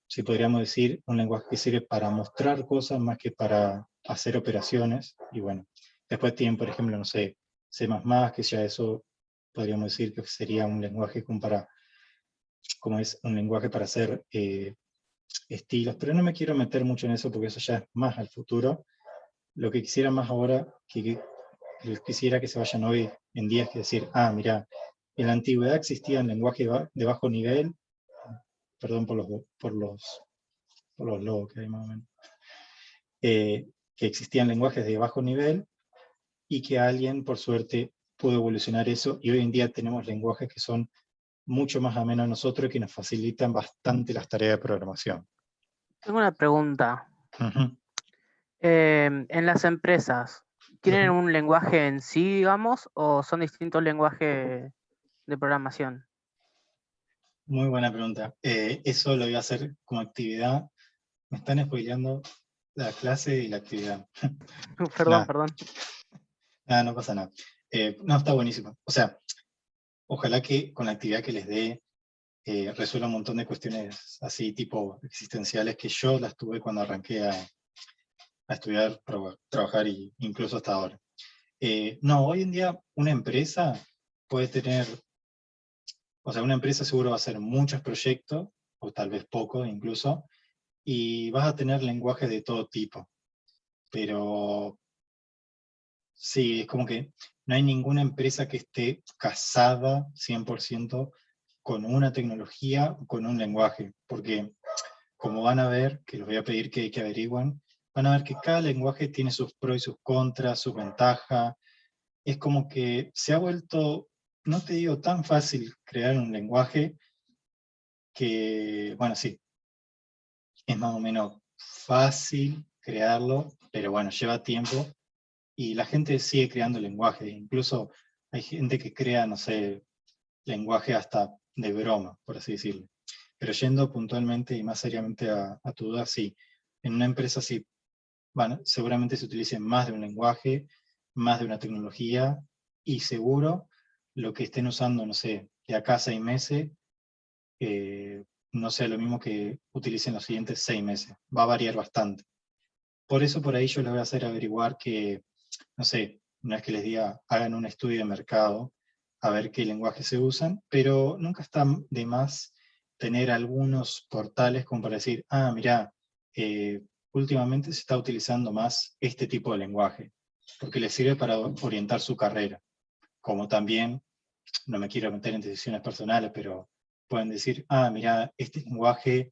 si podríamos decir, un lenguaje que sirve para mostrar cosas más que para hacer operaciones, y bueno, después tienen, por ejemplo, no sé, C++, que ya eso podríamos decir que sería un lenguaje como es un lenguaje para hacer estilos, pero no me quiero meter mucho en eso porque eso ya es más al futuro. Lo que quisiera más ahora, que quisiera que se vayan hoy en día, es decir, mira, en la antigüedad existían lenguajes de bajo nivel, perdón por los logos que hay más o menos, que existían lenguajes de bajo nivel y que alguien, por suerte, pudo evolucionar eso, y hoy en día tenemos lenguajes que son mucho más amenos a nosotros y que nos facilitan bastante las tareas de programación. Tengo una pregunta. Ujú. En las empresas, ¿tienen Ujú. un lenguaje en sí, digamos, o son distintos lenguajes de programación? Muy buena pregunta. Eso lo voy a hacer como actividad. Me están spoileando la clase y la actividad. Perdón, Nada, perdón. nada, no pasa nada. No, está buenísimo. O sea, ojalá que con la actividad que les dé resuelva un montón de cuestiones así tipo existenciales que yo las tuve cuando arranqué a estudiar, trabajar y incluso hasta ahora. No, hoy en día una empresa puede tener, o sea, una empresa seguro va a hacer muchos proyectos, o tal vez pocos incluso, y vas a tener lenguajes de todo tipo, pero sí, es como que no hay ninguna empresa que esté casada 100% con una tecnología o con un lenguaje, porque como van a ver, que les voy a pedir que averigüen, van a ver que cada lenguaje tiene sus pros y sus contras, sus ventajas. Es como que se ha vuelto, no te digo tan fácil crear un lenguaje que, bueno, sí, es más o menos fácil crearlo, pero bueno, lleva tiempo y la gente sigue creando lenguajes. Incluso hay gente que crea, no sé, lenguaje hasta de broma, por así decirlo. Pero yendo puntualmente y más seriamente a tu duda, sí, en una empresa sí, bueno, seguramente se utilice más de un lenguaje, más de una tecnología, y seguro lo que estén usando, no sé, de acá a 6 meses, no sea lo mismo que utilicen los siguientes 6 meses. Va a variar bastante. Por eso por ahí yo les voy a hacer averiguar que, no sé, no es que les diga, hagan un estudio de mercado, a ver qué lenguaje se usan, pero nunca está de más tener algunos portales como para decir, ah, mirá, últimamente se está utilizando más este tipo de lenguaje, porque les sirve para orientar su carrera. Como también, no me quiero meter en decisiones personales, pero pueden decir, ah, mirá, este lenguaje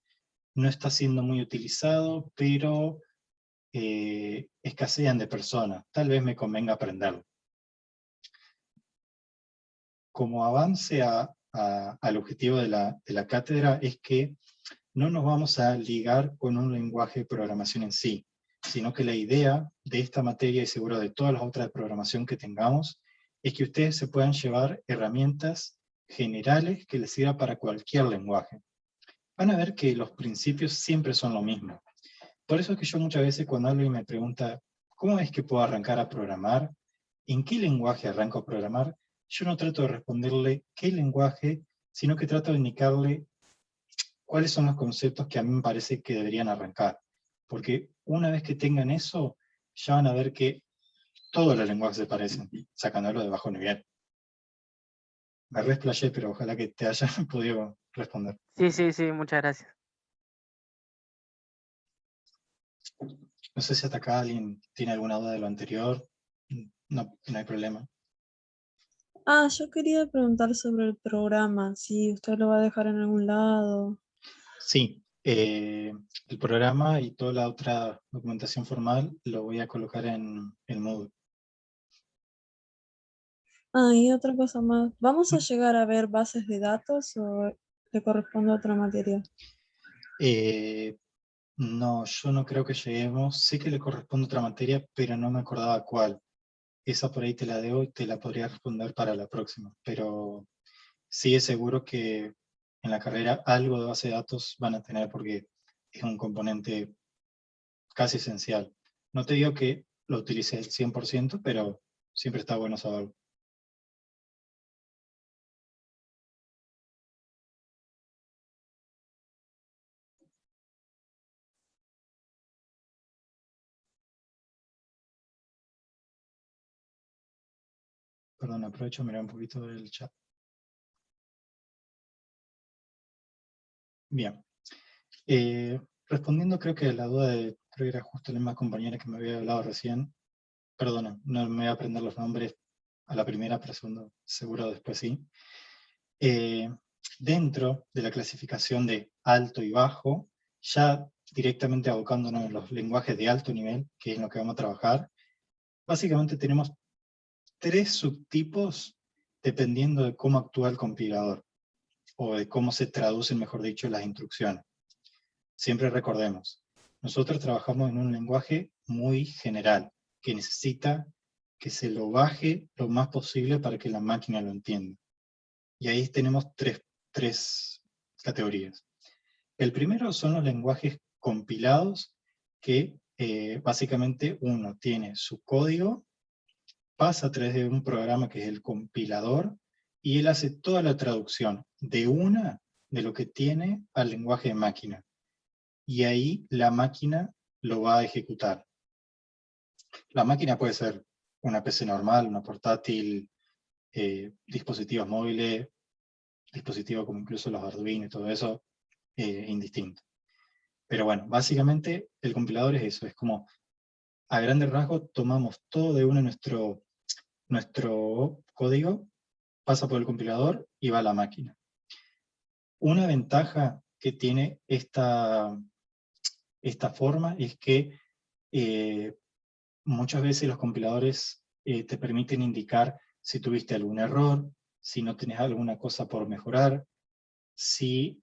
no está siendo muy utilizado, pero escasean de personas, tal vez me convenga aprenderlo. Como avance al objetivo de la cátedra es que no nos vamos a ligar con un lenguaje de programación en sí, sino que la idea de esta materia y seguro de todas las otras de programación que tengamos es que ustedes se puedan llevar herramientas generales que les sirvan para cualquier lenguaje. Van a ver que los principios siempre son lo mismo. Por eso es que yo muchas veces cuando alguien me pregunta, ¿cómo es que puedo arrancar a programar? ¿En qué lenguaje arranco a programar? Yo no trato de responderle qué lenguaje, sino que trato de indicarle cuáles son los conceptos que a mí me parece que deberían arrancar. Porque una vez que tengan eso, ya van a ver que todos los lenguajes se parecen, sacándolo de bajo nivel. Me resplayé, pero ojalá que te haya podido responder. Sí, sí, sí, muchas gracias. No sé si hasta acá alguien tiene alguna duda de lo anterior. No, no hay problema. Ah, yo quería preguntar sobre el programa, si usted lo va a dejar en algún lado. Sí, el programa y toda la otra documentación formal lo voy a colocar en Moodle. Ah, y otra cosa más, ¿vamos a llegar a ver bases de datos o le corresponde a otra materia? Eh, no, yo no creo que lleguemos. Sé que le corresponde otra materia, pero no me acordaba cuál. Esa por ahí te la debo y te la podría responder para la próxima. Pero sí es seguro que en la carrera algo de base de datos van a tener porque es un componente casi esencial. No te digo que lo utilice al 100%, pero siempre está bueno saberlo. Perdón, aprovecho a mirar un poquito del chat. Bien. Respondiendo creo que a la duda de, creo que era justo la misma compañera que me había hablado recién. Perdona, no me voy a aprender los nombres a la primera, pero seguro después sí. Dentro de la clasificación de alto y bajo, ya directamente abocándonos en los lenguajes de alto nivel, que es en lo que vamos a trabajar, básicamente tenemos 3 subtipos dependiendo de cómo actúa el compilador, o de cómo se traducen, mejor dicho, las instrucciones. Siempre recordemos, nosotros trabajamos en un lenguaje muy general, que necesita que se lo baje lo más posible para que la máquina lo entienda. Y ahí tenemos tres categorías. El primero son los lenguajes compilados, que básicamente uno tiene su código, pasa a través de un programa que es el compilador, y él hace toda la traducción de lo que tiene al lenguaje de máquina. Y ahí la máquina lo va a ejecutar. La máquina puede ser una PC normal, una portátil, dispositivos móviles, dispositivos como incluso los Arduino y todo eso, indistinto. Pero bueno, básicamente el compilador es eso, es como a grandes rasgos tomamos todo de nuestro código, pasa por el compilador y va a la máquina. Una ventaja que tiene esta forma es que muchas veces los compiladores te permiten indicar si tuviste algún error, si no tenés alguna cosa por mejorar, si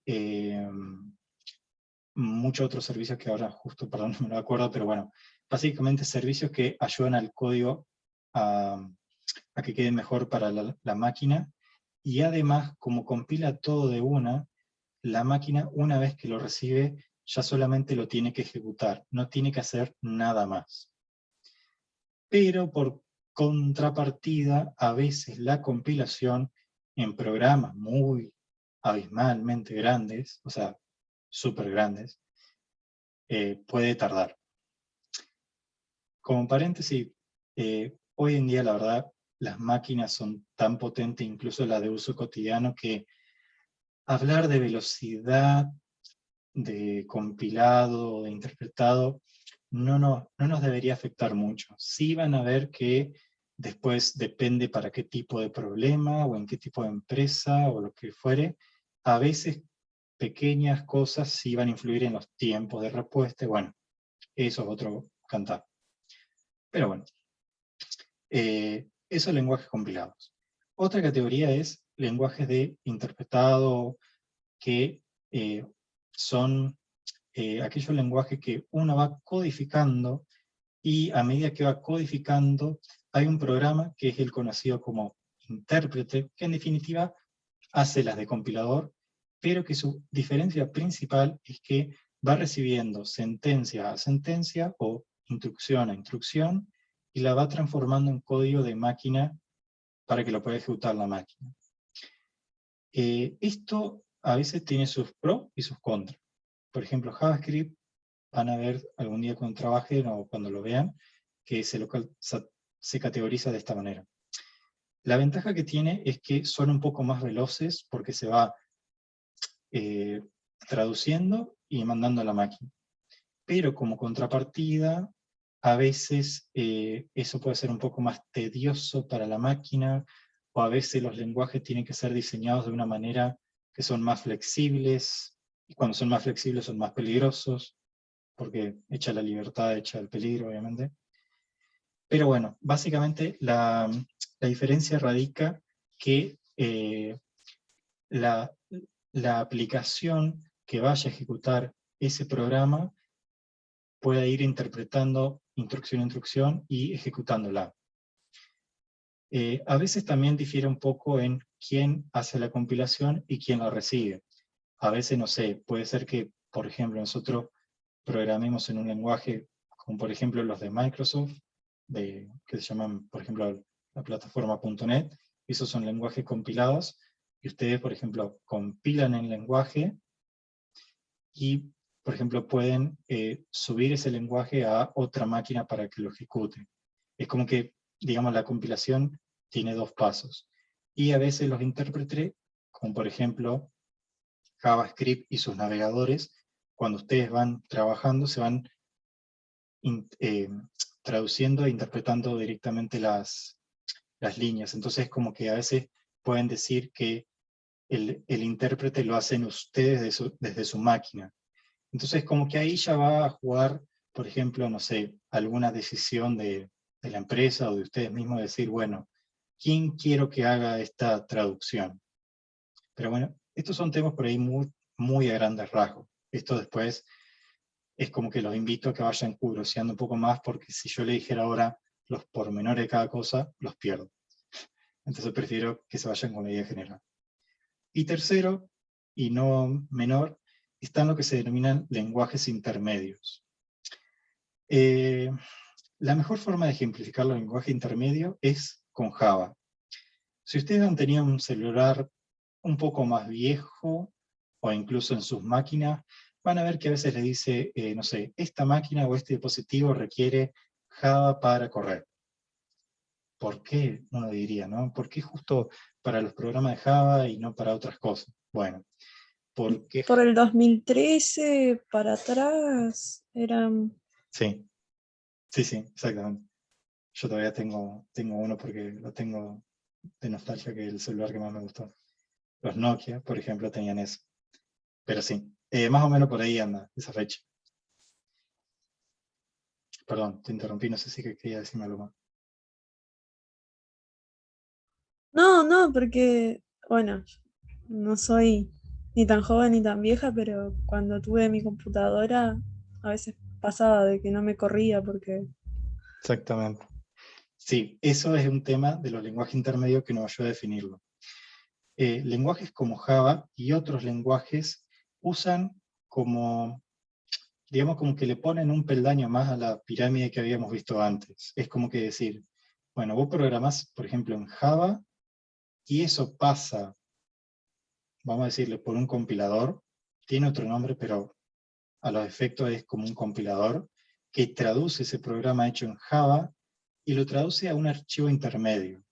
muchos otros servicios que ahora justo, perdón, no me lo acuerdo, pero bueno, básicamente servicios que ayudan al código a que quede mejor para la máquina, y además, como compila todo de la máquina, una vez que lo recibe, ya solamente lo tiene que ejecutar, no tiene que hacer nada más. Pero por contrapartida, a veces la compilación en programas muy abismalmente grandes, o sea, súper grandes, puede tardar. Como paréntesis, hoy en día la verdad las máquinas son tan potentes, incluso las de uso cotidiano, que hablar de velocidad, de compilado, de interpretado, no nos debería afectar mucho. Sí van a ver que después depende para qué tipo de problema, o en qué tipo de empresa, o lo que fuere, a veces pequeñas cosas sí van a influir en los tiempos de respuesta. Bueno, eso es otro cantar. Pero bueno, esos lenguajes compilados. Otra categoría es lenguajes de interpretado, que son aquellos lenguajes que uno va codificando, y a medida que va codificando, hay un programa que es el conocido como intérprete, que en definitiva hace las de compilador, pero que su diferencia principal es que va recibiendo sentencia a sentencia o instrucción a instrucción, y la va transformando en código de máquina para que lo pueda ejecutar la máquina. Esto a veces tiene sus pros y sus contras. Por ejemplo, JavaScript, van a ver algún día cuando trabajen o cuando lo vean, que se categoriza de esta manera. La ventaja que tiene es que son un poco más veloces, porque se va traduciendo y mandando a la máquina. Pero como contrapartida, a veces eso puede ser un poco más tedioso para la máquina, o a veces los lenguajes tienen que ser diseñados de una manera que son más flexibles, y cuando son más flexibles son más peligrosos, porque echa la libertad, echa el peligro, obviamente. Pero bueno, básicamente la diferencia radica que la aplicación que vaya a ejecutar ese programa pueda ir interpretando instrucción a instrucción y ejecutándola. A veces también difiere un poco en quién hace la compilación y quién la recibe. A veces, no sé, puede ser que, por ejemplo, nosotros programemos en un lenguaje como por ejemplo los de Microsoft, que se llaman, por ejemplo, la plataforma .NET. Esos son lenguajes compilados, y ustedes, por ejemplo, compilan el lenguaje y, por ejemplo, pueden subir ese lenguaje a otra máquina para que lo ejecute. Es como que, digamos, la compilación tiene dos pasos. Y a veces los intérpretes, como por ejemplo JavaScript y sus navegadores, cuando ustedes van trabajando, se van traduciendo e interpretando directamente las líneas. Entonces, como que a veces pueden decir que el intérprete lo hacen ustedes desde su máquina. Entonces, como que ahí ya va a jugar, por ejemplo, no sé, alguna decisión de la empresa o de ustedes mismos, decir, bueno, ¿quién quiero que haga esta traducción? Pero bueno, estos son temas por ahí muy, muy a grandes rasgos. Esto después es como que los invito a que vayan curioseando un poco más, porque si yo le dijera ahora los pormenores de cada cosa, los pierdo. Entonces prefiero que se vayan con la idea general. Y tercero, y no menor, están lo que se denominan lenguajes intermedios. La mejor forma de ejemplificar los lenguajes intermedios es con Java. Si ustedes han tenido un celular un poco más viejo, o incluso en sus máquinas, van a ver que a veces les dice, no sé, esta máquina o este dispositivo requiere Java para correr. ¿Por qué? Uno diría, ¿no? ¿Por qué justo para los programas de Java y no para otras cosas? Bueno, porque... Por el 2013 para atrás eran... Sí, exactamente. Yo todavía tengo uno porque lo tengo de nostalgia, que es el celular que más me gustó. Los Nokia, por ejemplo, tenían eso. Pero sí, más o menos por ahí anda esa fecha. Perdón, te interrumpí, no sé si quería decirme algo más. No, porque, bueno, no soy ni tan joven ni tan vieja, pero cuando tuve mi computadora, a veces pasaba de que no me corría porque... Exactamente. Sí, eso es un tema de los lenguajes intermedios que nos ayuda a definirlo. Lenguajes como Java y otros lenguajes usan como, digamos, como que le ponen un peldaño más a la pirámide que habíamos visto antes. Es como que decir, bueno, vos programás, por ejemplo, en Java, y eso pasa, vamos a decirle, por un compilador, tiene otro nombre, pero a los efectos es como un compilador, que traduce ese programa hecho en Java, y lo traduce a un archivo intermedio.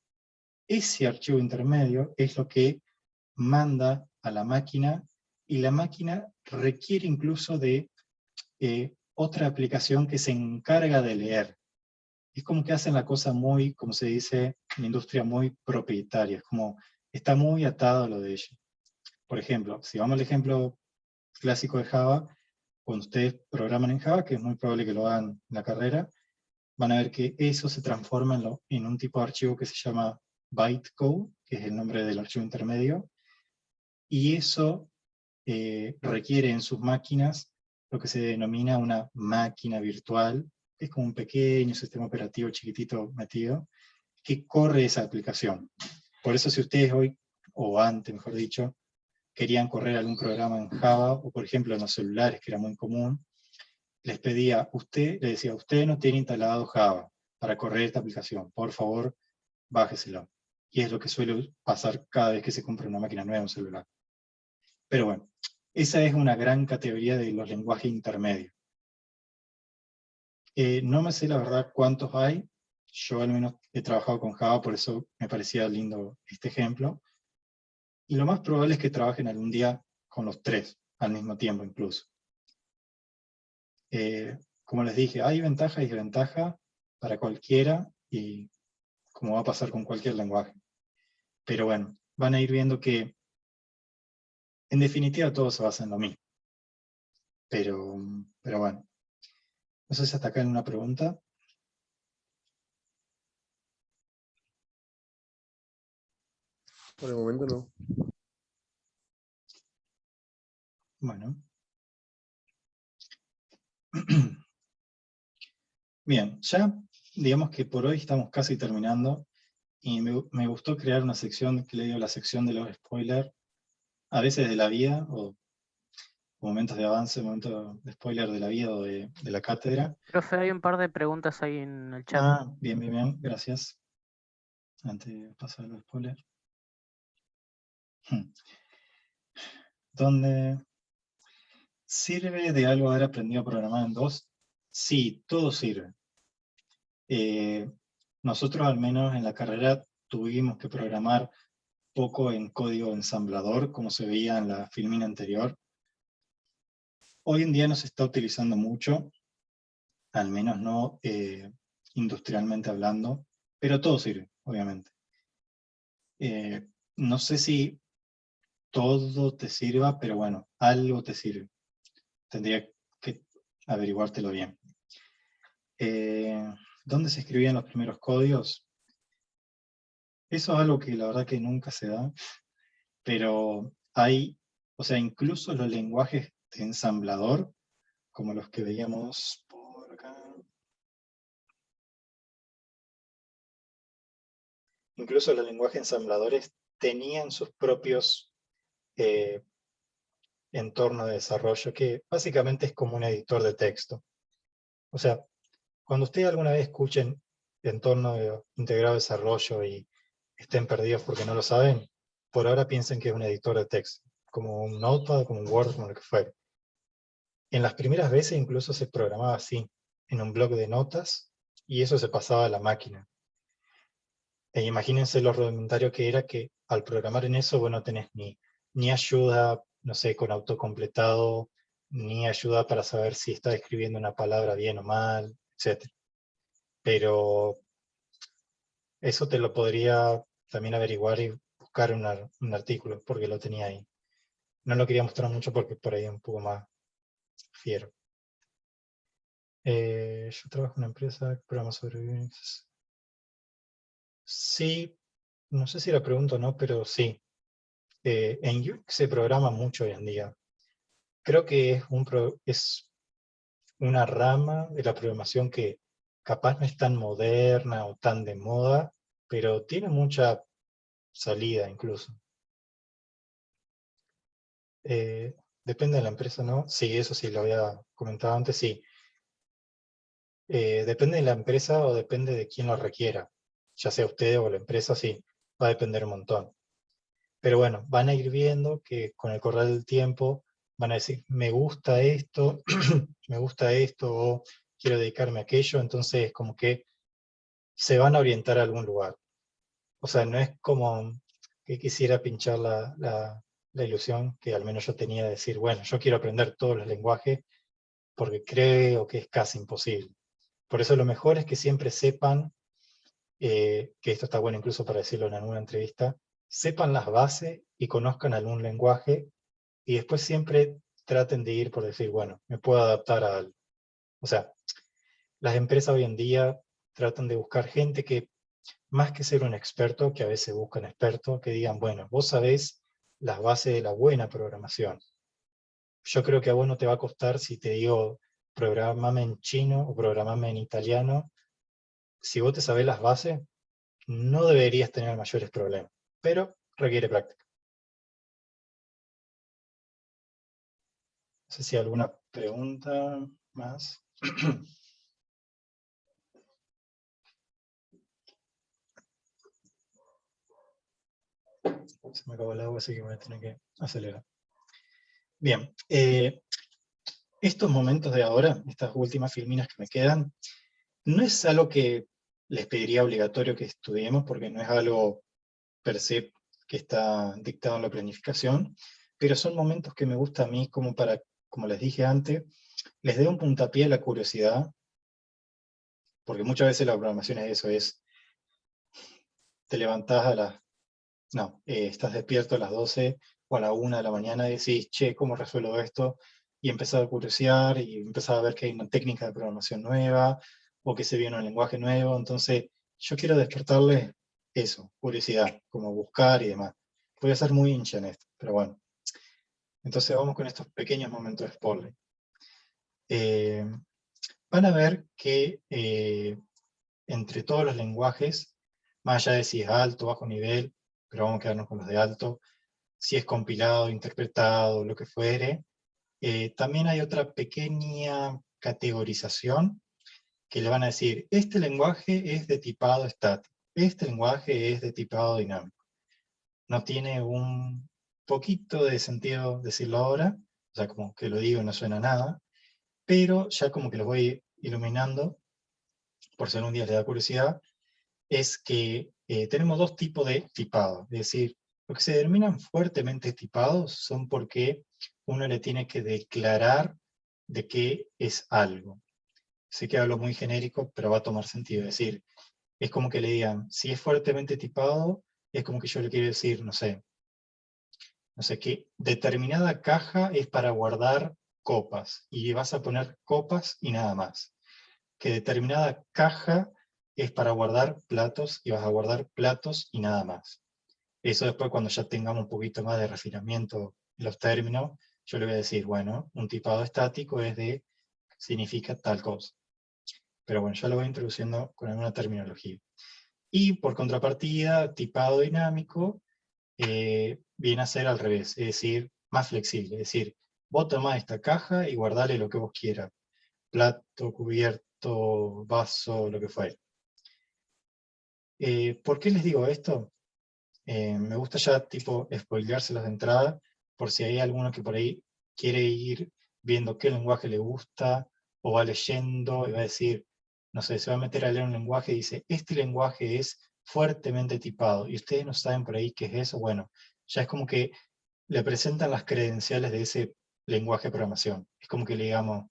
Ese archivo intermedio es lo que manda a la máquina, y la máquina requiere incluso de otra aplicación que se encarga de leer. Es como que hacen la cosa muy, como se dice en la industria, muy propietaria, es como está muy atado a lo de ella. Por ejemplo, si vamos al ejemplo clásico de Java, cuando ustedes programan en Java, que es muy probable que lo hagan en la carrera, van a ver que eso se transforma en un tipo de archivo que se llama bytecode, que es el nombre del archivo intermedio, y eso requiere en sus máquinas lo que se denomina una máquina virtual, que es como un pequeño sistema operativo chiquitito metido, que corre esa aplicación. Por eso si ustedes hoy, o antes mejor dicho, querían correr algún programa en Java, o por ejemplo en los celulares, que era muy común, les decía, usted no tiene instalado Java para correr esta aplicación, por favor, bájeselo. Y es lo que suele pasar cada vez que se compra una máquina nueva, un celular. Pero bueno, esa es una gran categoría de los lenguajes intermedios. No me sé la verdad cuántos hay, yo al menos he trabajado con Java, por eso me parecía lindo este ejemplo. Y lo más probable es que trabajen algún día con los tres, al mismo tiempo incluso. Como les dije, hay ventajas y desventajas para cualquiera, y como va a pasar con cualquier lenguaje. Pero bueno, van a ir viendo que en definitiva todo se basa en lo mismo. Pero bueno. No sé si hasta acá hay una pregunta. Por el momento no. Bueno. Bien, ya digamos que por hoy estamos casi terminando, y me gustó crear una sección que le digo la sección de los spoilers, a veces de la vida, o momentos de avance, momentos de spoiler de la vida o de la cátedra. Profe, hay un par de preguntas ahí en el chat. Ah, bien, gracias. Antes de pasar a los spoilers. ¿Dónde sirve de algo haber aprendido a programar en DOS? Sí, todo sirve. Nosotros al menos en la carrera tuvimos que programar poco en código ensamblador, como se veía en la filmina anterior. Hoy en día no se está utilizando mucho, al menos no industrialmente hablando, pero todo sirve, obviamente. No sé si todo te sirva, pero bueno, algo te sirve. Tendría que averiguártelo bien. ¿Dónde se escribían los primeros códigos? Eso es algo que la verdad que nunca se da, pero hay, o sea, incluso los lenguajes de ensamblador, como los que veíamos por acá. Incluso los lenguajes ensambladores tenían sus propios entornos de desarrollo, que básicamente es como un editor de texto. O sea, cuando ustedes alguna vez escuchen entorno de integrado de desarrollo y estén perdidos porque no lo saben, por ahora piensen que es un editor de texto, como un Notepad, como un Word, como lo que fuera. En las primeras veces incluso se programaba así, en un bloc de notas, y eso se pasaba a la máquina. E imagínense lo rudimentario que era que al programar en eso vos no tenés ni ayuda, no sé, con autocompletado, ni ayuda para saber si estás escribiendo una palabra bien o mal, etc. Pero eso te lo podría también averiguar y buscar un artículo, porque lo tenía ahí. No lo quería mostrar mucho porque por ahí es un poco más fiero. Yo trabajo en una empresa que programa sobre Unix. Sí, no sé si la pregunto o no, pero sí. En Unix se programa mucho hoy en día. Creo que es una rama de la programación que capaz no es tan moderna o tan de moda, pero tiene mucha salida incluso. Depende de la empresa, ¿no? Sí, eso sí, lo había comentado antes, sí. Depende de la empresa o depende de quién lo requiera. Ya sea usted o la empresa, sí, va a depender un montón. Pero bueno, van a ir viendo que con el correr del tiempo van a decir, me gusta esto, me gusta esto, o quiero dedicarme a aquello, entonces como que se van a orientar a algún lugar. O sea, no es como que quisiera pinchar la ilusión que al menos yo tenía de decir, bueno, yo quiero aprender todos los lenguajes porque creo que es casi imposible. Por eso lo mejor es que siempre sepan, que esto está bueno incluso para decirlo en alguna entrevista, sepan las bases y conozcan algún lenguaje y después siempre traten de ir por decir, bueno, me puedo adaptar a algo. O sea, las empresas hoy en día tratan de buscar gente que, más que ser un experto, que a veces buscan expertos, que digan, bueno, vos sabés las bases de la buena programación. Yo creo que a vos no te va a costar si te digo, programame en chino o programame en italiano. Si vos te sabés las bases, no deberías tener mayores problemas, pero requiere práctica. No sé si hay alguna pregunta más. Se me acabó el agua, así que voy a tener que acelerar. Bien, estos momentos de ahora, estas últimas filminas que me quedan, no es algo que les pediría obligatorio que estudiemos, porque no es algo per se que está dictado en la planificación, pero son momentos que me gusta a mí como para, como les dije antes, les dé un puntapié a la curiosidad, porque muchas veces la programación es eso, es, te levantás a las, no, estás despierto a las 12 o a la 1 de la mañana y decís, che, ¿cómo resuelvo esto? Y empezás a curiosear y empezás a ver que hay una técnica de programación nueva, o que se viene un lenguaje nuevo, entonces yo quiero despertarles eso, curiosidad, como buscar y demás. Voy a ser muy hincha en esto, pero bueno. Entonces vamos con estos pequeños momentos de spoiler. Van a ver que entre todos los lenguajes, más allá de si es alto o bajo nivel, pero vamos a quedarnos con los de alto, si es compilado, interpretado, lo que fuere, también hay otra pequeña categorización que le van a decir, este lenguaje es de tipado estático, este lenguaje es de tipado dinámico. No tiene un poquito de sentido decirlo ahora, o sea, como que lo digo y no suena a nada, pero ya como que los voy iluminando, por si algún día les da curiosidad, es que tenemos dos tipos de tipado, es decir, los que se determinan fuertemente tipados son porque uno le tiene que declarar de qué es algo. Sé que hablo muy genérico, pero va a tomar sentido. Es decir, es como que le digan, si es fuertemente tipado, es como que yo le quiero decir, no sé, que determinada caja es para guardar copas, y vas a poner copas y nada más. Que determinada caja es para guardar platos, y vas a guardar platos y nada más. Eso después, cuando ya tengamos un poquito más de refinamiento en los términos, yo le voy a decir, bueno, un tipado estático es de significa tal cosa. Pero bueno, ya lo voy introduciendo con alguna terminología. Y por contrapartida, tipado dinámico viene a ser al revés, es decir, más flexible. Es decir, vos tomás esta caja y guardale lo que vos quieras. Plato, cubierto, vaso, lo que fuera. ¿Por qué les digo esto? Me gusta ya tipo spoileárselos de entrada, por si hay alguno que por ahí quiere ir viendo qué lenguaje le gusta, o va leyendo y va a decir, no sé, se va a meter a leer un lenguaje y dice, este lenguaje es fuertemente tipado, y ustedes no saben por ahí qué es eso. Bueno, ya es como que le presentan las credenciales de ese lenguaje de programación. Es como que le digamos,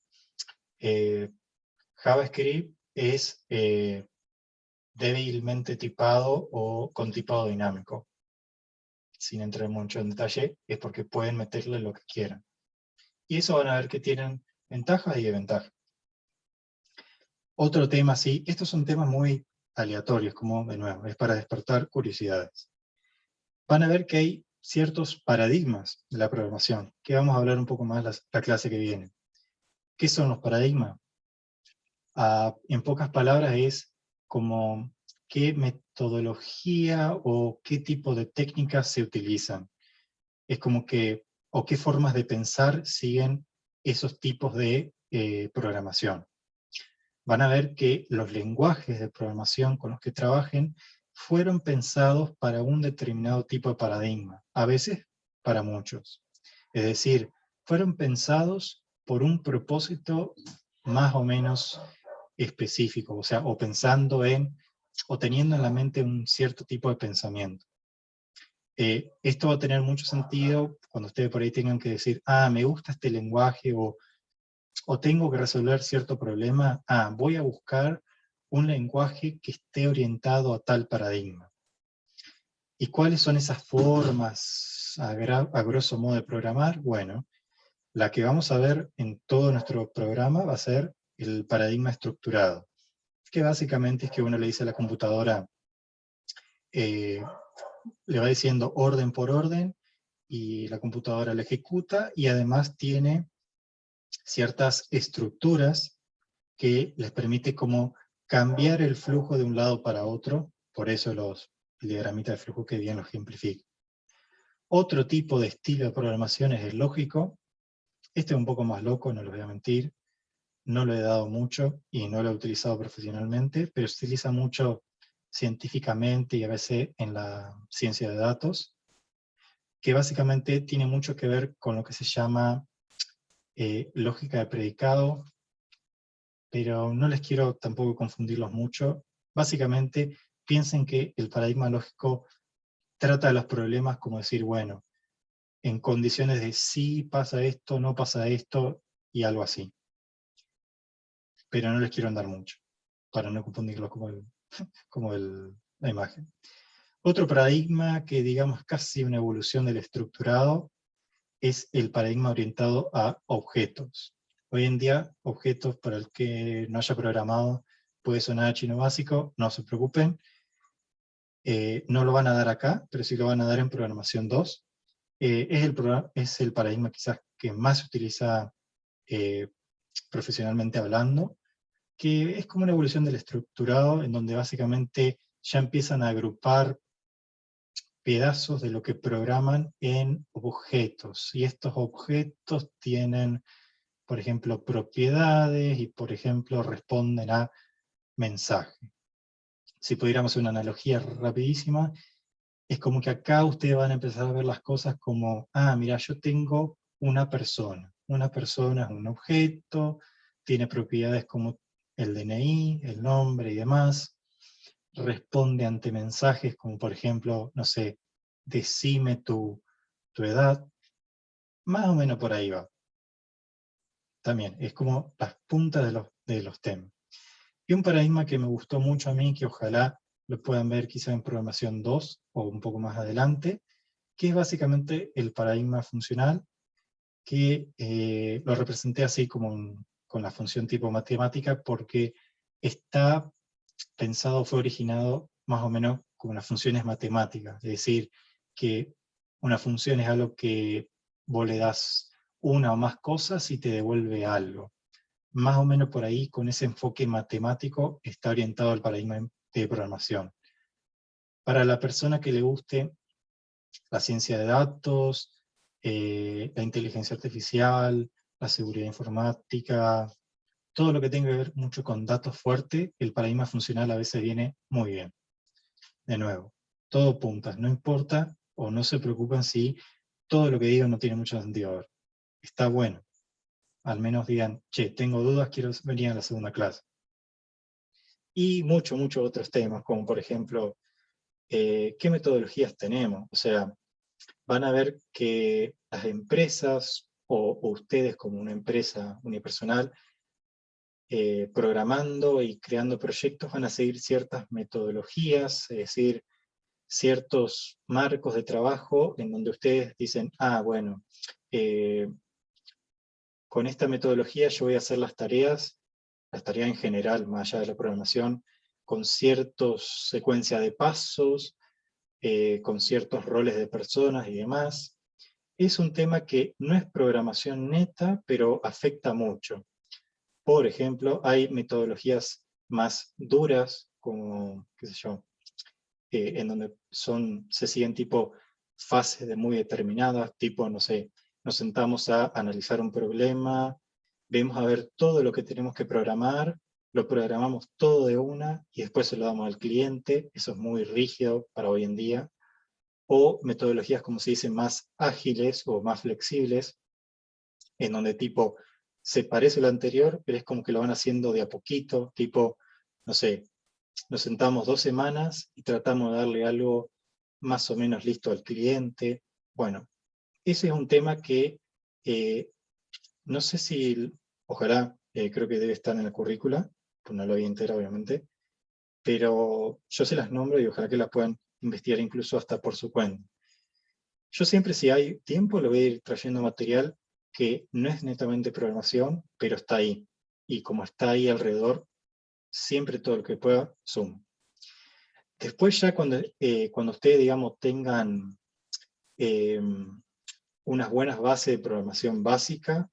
JavaScript es débilmente tipado o con tipado dinámico. Sin entrar mucho en detalle, es porque pueden meterle lo que quieran. Y eso van a ver que tienen ventajas y desventajas. Otro tema, sí, estos son temas muy aleatorios, como de nuevo, es para despertar curiosidades. Van a ver que hay ciertos paradigmas de la programación, que vamos a hablar un poco más la clase que viene. ¿Qué son los paradigmas? En pocas palabras es como qué metodología o qué tipo de técnicas se utilizan. Es como que, o qué formas de pensar siguen esos tipos de programación. Van a ver que los lenguajes de programación con los que trabajen fueron pensados para un determinado tipo de paradigma, a veces para muchos. Es decir, fueron pensados por un propósito más o menos específico, o sea, o pensando en, o teniendo en la mente un cierto tipo de pensamiento. Esto va a tener mucho sentido cuando ustedes por ahí tengan que decir, me gusta este lenguaje, o tengo que resolver cierto problema, voy a buscar un lenguaje que esté orientado a tal paradigma. ¿Y cuáles son esas formas a grosso modo de programar? Bueno, la que vamos a ver en todo nuestro programa va a ser el paradigma estructurado, que básicamente es que uno le dice a la computadora, le va diciendo orden por orden, y la computadora lo ejecuta, y además tiene ciertas estructuras que les permite como cambiar el flujo de un lado para otro, por eso el diagramita de flujo que bien lo ejemplifica. Otro tipo de estilo de programación es el lógico. Este es un poco más loco, no les voy a mentir, no lo he dado mucho y no lo he utilizado profesionalmente, pero se utiliza mucho científicamente y a veces en la ciencia de datos, que básicamente tiene mucho que ver con lo que se llama lógica de predicado, pero no les quiero tampoco confundirlos mucho. Básicamente, piensen que el paradigma lógico trata de los problemas como decir, bueno, en condiciones de sí pasa esto, no pasa esto, y algo así. Pero no les quiero andar mucho, para no confundirlos como la imagen. Otro paradigma que digamos casi una evolución del estructurado es el paradigma orientado a objetos. Hoy en día, objetos, para el que no haya programado, puede sonar a chino básico, no se preocupen. No lo van a dar acá, pero sí lo van a dar en programación 2. Es el paradigma quizás que más se utiliza profesionalmente hablando, que es como una evolución del estructurado, en donde básicamente ya empiezan a agrupar pedazos de lo que programan en objetos, y estos objetos tienen, por ejemplo, propiedades, y por ejemplo responden a mensaje. Si pudiéramos hacer una analogía rapidísima, es como que acá ustedes van a empezar a ver las cosas como, mira, yo tengo una persona es un objeto, tiene propiedades como el DNI, el nombre y demás, responde ante mensajes como por ejemplo, no sé, decime tu edad, más o menos por ahí va. También, es como las puntas de los temas. Y un paradigma que me gustó mucho a mí, que ojalá lo puedan ver quizá en programación 2 o un poco más adelante, que es básicamente el paradigma funcional, que lo representé así como con la función tipo matemática, porque está pensado, fue originado más o menos como las funciones matemáticas, es decir, que una función es algo que vos le das una o más cosas y te devuelve algo. más o menos por ahí, con ese enfoque matemático, está orientado al paradigma de programación. Para la persona que le guste la ciencia de datos, la inteligencia artificial, la seguridad informática, todo lo que tenga que ver mucho con datos fuertes, el paradigma funcional a veces viene muy bien. De nuevo, todo puntas, no importa o no se preocupen si todo lo que digo no tiene mucho sentido. A ver, está bueno. Al menos digan, che, tengo dudas, quiero venir a la segunda clase. Y muchos otros temas, como por ejemplo, ¿qué metodologías tenemos? O sea, van a ver que las empresas, o ustedes como una empresa unipersonal, programando y creando proyectos van a seguir ciertas metodologías, es decir, ciertos marcos de trabajo en donde ustedes dicen, bueno, con esta metodología yo voy a hacer las tareas en general, más allá de la programación, con ciertas secuencias de pasos, con ciertos roles de personas y demás. Es un tema que no es programación neta, pero afecta mucho. Por ejemplo, hay metodologías más duras, como, qué sé yo, en donde se siguen tipo fases de muy determinadas, tipo, no sé, nos sentamos a analizar un problema, vemos a ver todo lo que tenemos que programar, lo programamos todo de una y después se lo damos al cliente, eso es muy rígido para hoy en día, o metodologías, como se dice, más ágiles o más flexibles, en donde tipo, se parece a lo anterior, pero es como que lo van haciendo de a poquito, tipo, no sé, nos sentamos 2 semanas y tratamos de darle algo más o menos listo al cliente. Bueno, ese es un tema que no sé si, ojalá, creo que debe estar en la currícula, pues no lo vi entera obviamente, pero yo se las nombro y ojalá que las puedan investigar incluso hasta por su cuenta. Yo siempre, si hay tiempo, lo voy a ir trayendo material que no es netamente programación, pero está ahí. Y como está ahí alrededor, siempre todo lo que pueda, suma. Después ya cuando ustedes, digamos, tengan unas buenas bases de programación básica,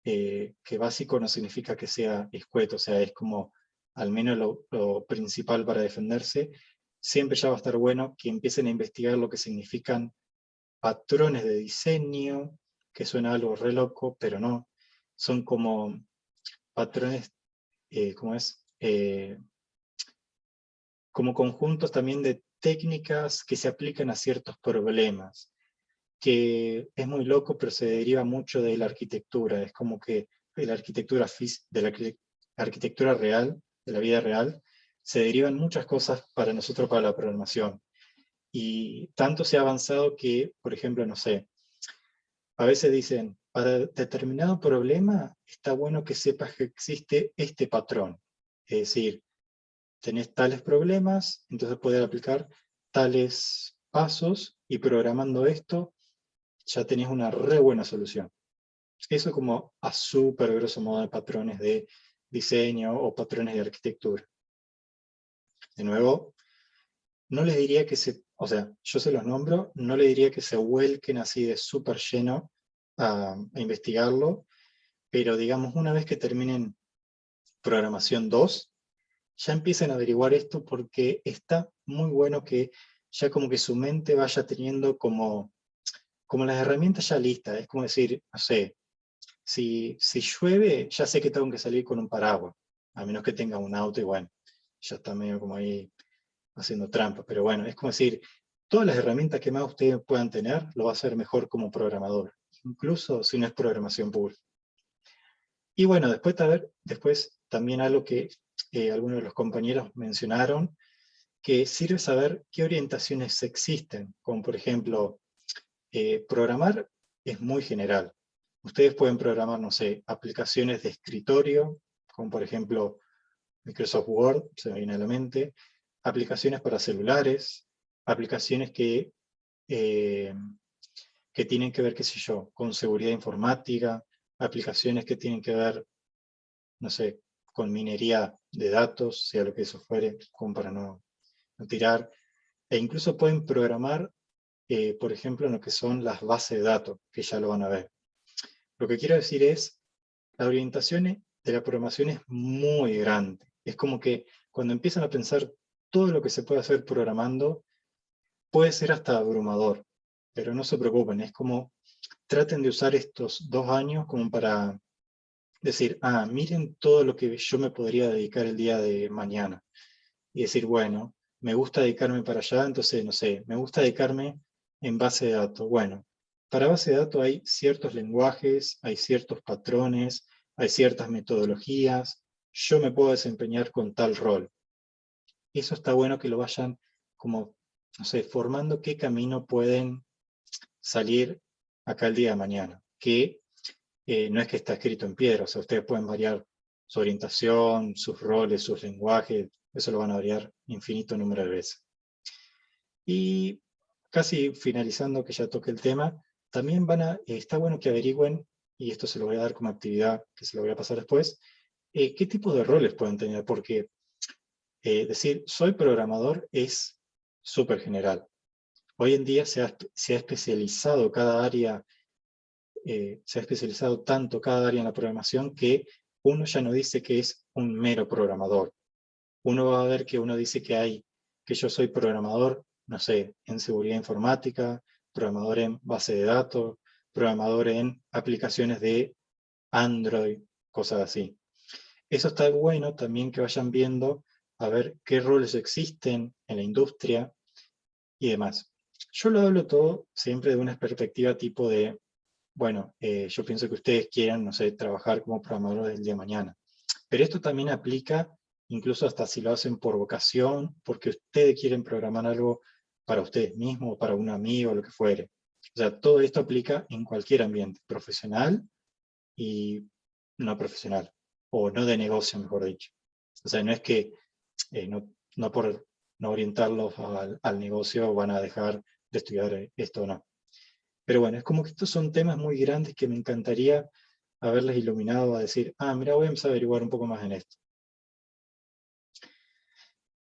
que básico no significa que sea escueto, o sea, es como al menos lo principal para defenderse, siempre ya va a estar bueno que empiecen a investigar lo que significan patrones de diseño, que suena algo re loco, pero no, son como patrones, ¿cómo es? Como conjuntos también de técnicas que se aplican a ciertos problemas, que es muy loco, pero se deriva mucho de la arquitectura, es como que de la arquitectura real, de la vida real, se derivan muchas cosas para nosotros, para la programación. Y tanto se ha avanzado que, por ejemplo, no sé, a veces dicen, para determinado problema está bueno que sepas que existe este patrón. Es decir, tenés tales problemas, entonces poder aplicar tales pasos y programando esto ya tenés una re buena solución. Eso como a súper grosso modo de patrones de diseño o patrones de arquitectura. De nuevo, no les diría que o sea, yo se los nombro, no les diría que se vuelquen así de súper lleno a investigarlo, pero digamos, una vez que terminen programación 2, ya empiecen a averiguar esto porque está muy bueno que ya como que su mente vaya teniendo como las herramientas ya listas. Es como decir, no sé, si llueve, ya sé que tengo que salir con un paraguas, a menos que tenga un auto y bueno, ya está medio como ahí haciendo trampa. Pero bueno, es como decir, todas las herramientas que más ustedes puedan tener, lo va a hacer mejor como programador, incluso si no es programación pura. Y bueno, después también algo que algunos de los compañeros mencionaron, que sirve saber qué orientaciones existen, como por ejemplo, programar es muy general. Ustedes pueden programar, no sé, aplicaciones de escritorio, como por ejemplo Microsoft Word, se me viene a la mente, aplicaciones para celulares, aplicaciones que tienen que ver, qué sé yo, con seguridad informática, aplicaciones que tienen que ver, no sé, con minería de datos, sea lo que eso fuere, como para no tirar, e incluso pueden programar, por ejemplo, en lo que son las bases de datos, que ya lo van a ver. Lo que quiero decir es la orientación de la programación es muy grande. Es como que cuando empiezan a pensar todo lo que se puede hacer programando, puede ser hasta abrumador, pero no se preocupen, es como traten de usar estos 2 años como para decir, miren todo lo que yo me podría dedicar el día de mañana. Y decir, bueno, me gusta dedicarme para allá, entonces, no sé, me gusta dedicarme en base de datos. Bueno, para base de datos hay ciertos lenguajes, hay ciertos patrones, hay ciertas metodologías, yo me puedo desempeñar con tal rol. Eso está bueno que lo vayan como, no sé, formando qué camino pueden salir acá el día de mañana, que no es que está escrito en piedra, o sea, ustedes pueden variar su orientación, sus roles, sus lenguajes, eso lo van a variar infinito número de veces. Y casi finalizando, que ya toqué el tema, también está bueno que averigüen, y esto se lo voy a dar como actividad, que se lo voy a pasar después, qué tipo de roles pueden tener, porque decir soy programador es súper general. Hoy en día se ha especializado cada área, se ha especializado tanto cada área en la programación que uno ya no dice que es un mero programador. Uno va a ver que uno dice que yo soy programador, no sé, en seguridad informática, programador en base de datos, programador en aplicaciones de Android, cosas así. Eso está bueno también que vayan viendo a ver qué roles existen en la industria y demás. Yo lo hablo todo siempre de una perspectiva tipo de, bueno, yo pienso que ustedes quieran, no sé, trabajar como programadores del día de mañana. Pero esto también aplica incluso hasta si lo hacen por vocación, porque ustedes quieren programar algo para ustedes mismos, o para un amigo, o lo que fuere. O sea, todo esto aplica en cualquier ambiente, profesional y no profesional, o no de negocio, mejor dicho. O sea, no es que no por no orientarlos al negocio van a dejar de estudiar esto o no. Pero bueno, es como que estos son temas muy grandes que me encantaría haberles iluminado a decir, mira, voy a empezar a averiguar un poco más en esto.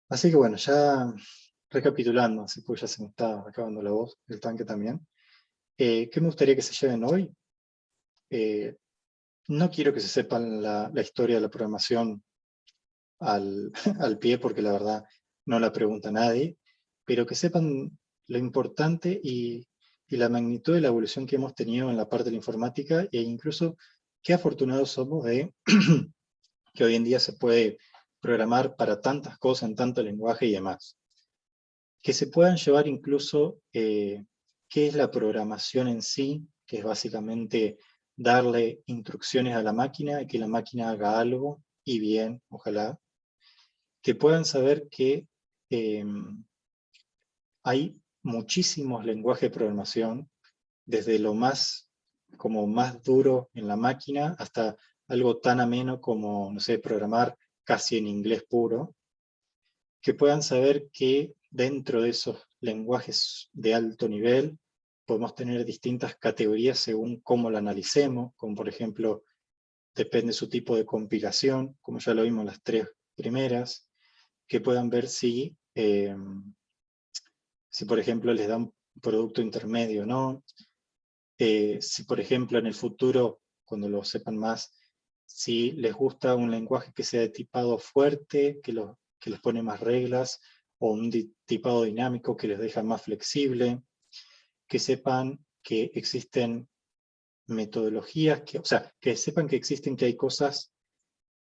Así que bueno, ya recapitulando, así pues ya se me está acabando la voz, el tanque también. ¿Qué me gustaría que se lleven hoy? No quiero que se sepan la historia de la programación al pie, porque la verdad no la pregunta nadie, pero que sepan lo importante y la magnitud de la evolución que hemos tenido en la parte de la informática, e incluso qué afortunados somos de que hoy en día se puede programar para tantas cosas en tanto lenguaje y demás. Que se puedan llevar incluso qué es la programación en sí, que es básicamente darle instrucciones a la máquina y que la máquina haga algo, y bien, ojalá. Que puedan saber que hay muchísimos lenguajes de programación, desde lo más duro en la máquina hasta algo tan ameno como, no sé, programar casi en inglés puro. Que puedan saber que dentro de esos lenguajes de alto nivel podemos tener distintas categorías según cómo la analicemos, como por ejemplo, depende su tipo de compilación, como ya lo vimos las 3 primeras, que puedan ver si por ejemplo les da un producto intermedio o no, si por ejemplo en el futuro, cuando lo sepan más, si les gusta un lenguaje que sea de tipado fuerte, que les pone más reglas, o un tipado dinámico que les deja más flexible, que sepan que existen metodologías, que sepan que existen, que hay cosas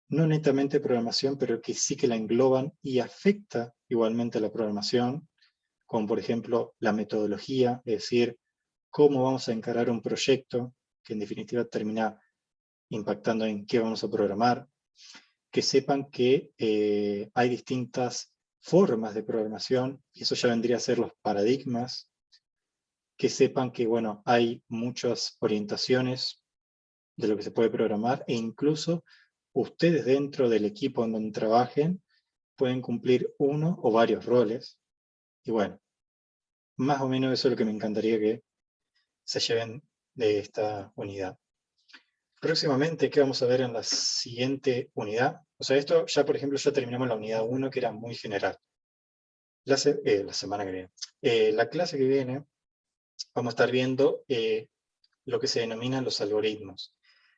no netamente programación, pero que sí que la engloban y afecta igualmente a la programación, como por ejemplo la metodología, es decir, cómo vamos a encarar un proyecto, que en definitiva termina impactando en qué vamos a programar. Que sepan que hay distintas formas de programación, y eso ya vendría a ser los paradigmas. Que sepan que, bueno, hay muchas orientaciones de lo que se puede programar, e incluso ustedes dentro del equipo en donde trabajen pueden cumplir uno o varios roles. Y bueno, más o menos eso es lo que me encantaría que se lleven de esta unidad. Próximamente, ¿qué vamos a ver en la siguiente unidad? O sea, esto ya, por ejemplo, ya terminamos la unidad 1, que era muy general. La semana que viene. La clase que viene vamos a estar viendo lo que se denominan los algoritmos.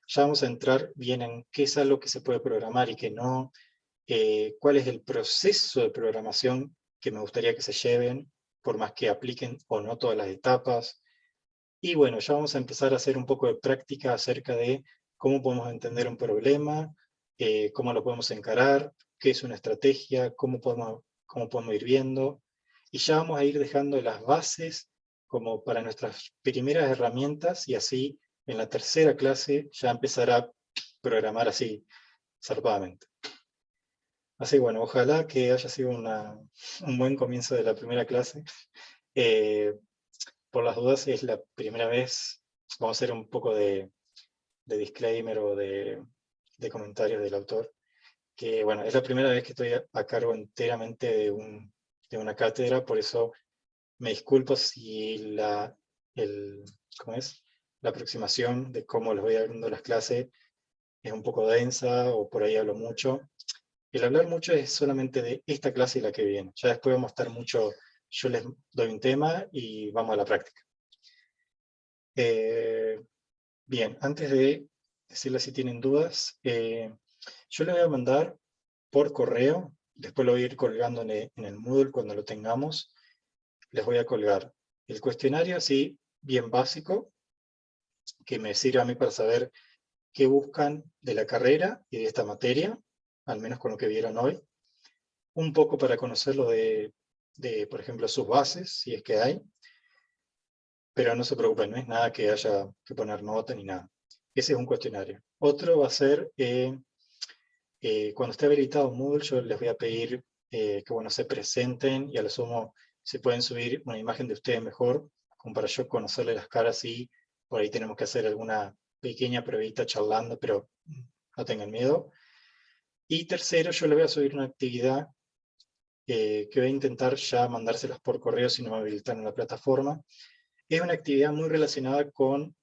ya vamos a entrar bien en qué es algo que se puede programar y qué no, cuál es el proceso de programación que me gustaría que se lleven, por más que apliquen o no todas las etapas. Y bueno, ya vamos a empezar a hacer un poco de práctica acerca de cómo podemos entender un problema, cómo lo podemos encarar, qué es una estrategia, cómo podemos ir viendo. Y ya vamos a ir dejando las bases como para nuestras primeras herramientas, y así en la tercera clase ya empezar a programar así, zarpadamente. Así bueno, ojalá que haya sido un buen comienzo de la primera clase. Por las dudas, es la primera vez, vamos a hacer un poco de disclaimer o de comentarios del autor, que bueno, es la primera vez que estoy a cargo enteramente de una cátedra, por eso me disculpo si ¿cómo es? La aproximación de cómo les voy dando las clases es un poco densa o por ahí hablo mucho. El hablar mucho es solamente de esta clase y la que viene. Ya después vamos a estar mucho, yo les doy un tema y vamos a la práctica. Bien, antes de decirles si tienen dudas, yo les voy a mandar por correo, después lo voy a ir colgando en el Moodle cuando lo tengamos, les voy a colgar el cuestionario así, bien básico, que me sirve a mí para saber qué buscan de la carrera y de esta materia, al menos con lo que vieron hoy. Un poco para conocerlo de, por ejemplo, sus bases, si es que hay. Pero no se preocupen, no es nada que haya que poner nota ni nada. Ese es un cuestionario. Otro va a ser, cuando esté habilitado Moodle, yo les voy a pedir que bueno, se presenten, y a lo sumo se pueden subir una imagen de ustedes mejor, como para yo conocerle las caras, y por ahí tenemos que hacer alguna pequeña pruebita charlando, pero no tengan miedo. Y tercero, yo les voy a subir una actividad que voy a intentar ya mandárselas por correo si no me habilitan en la plataforma. Es una actividad muy relacionada con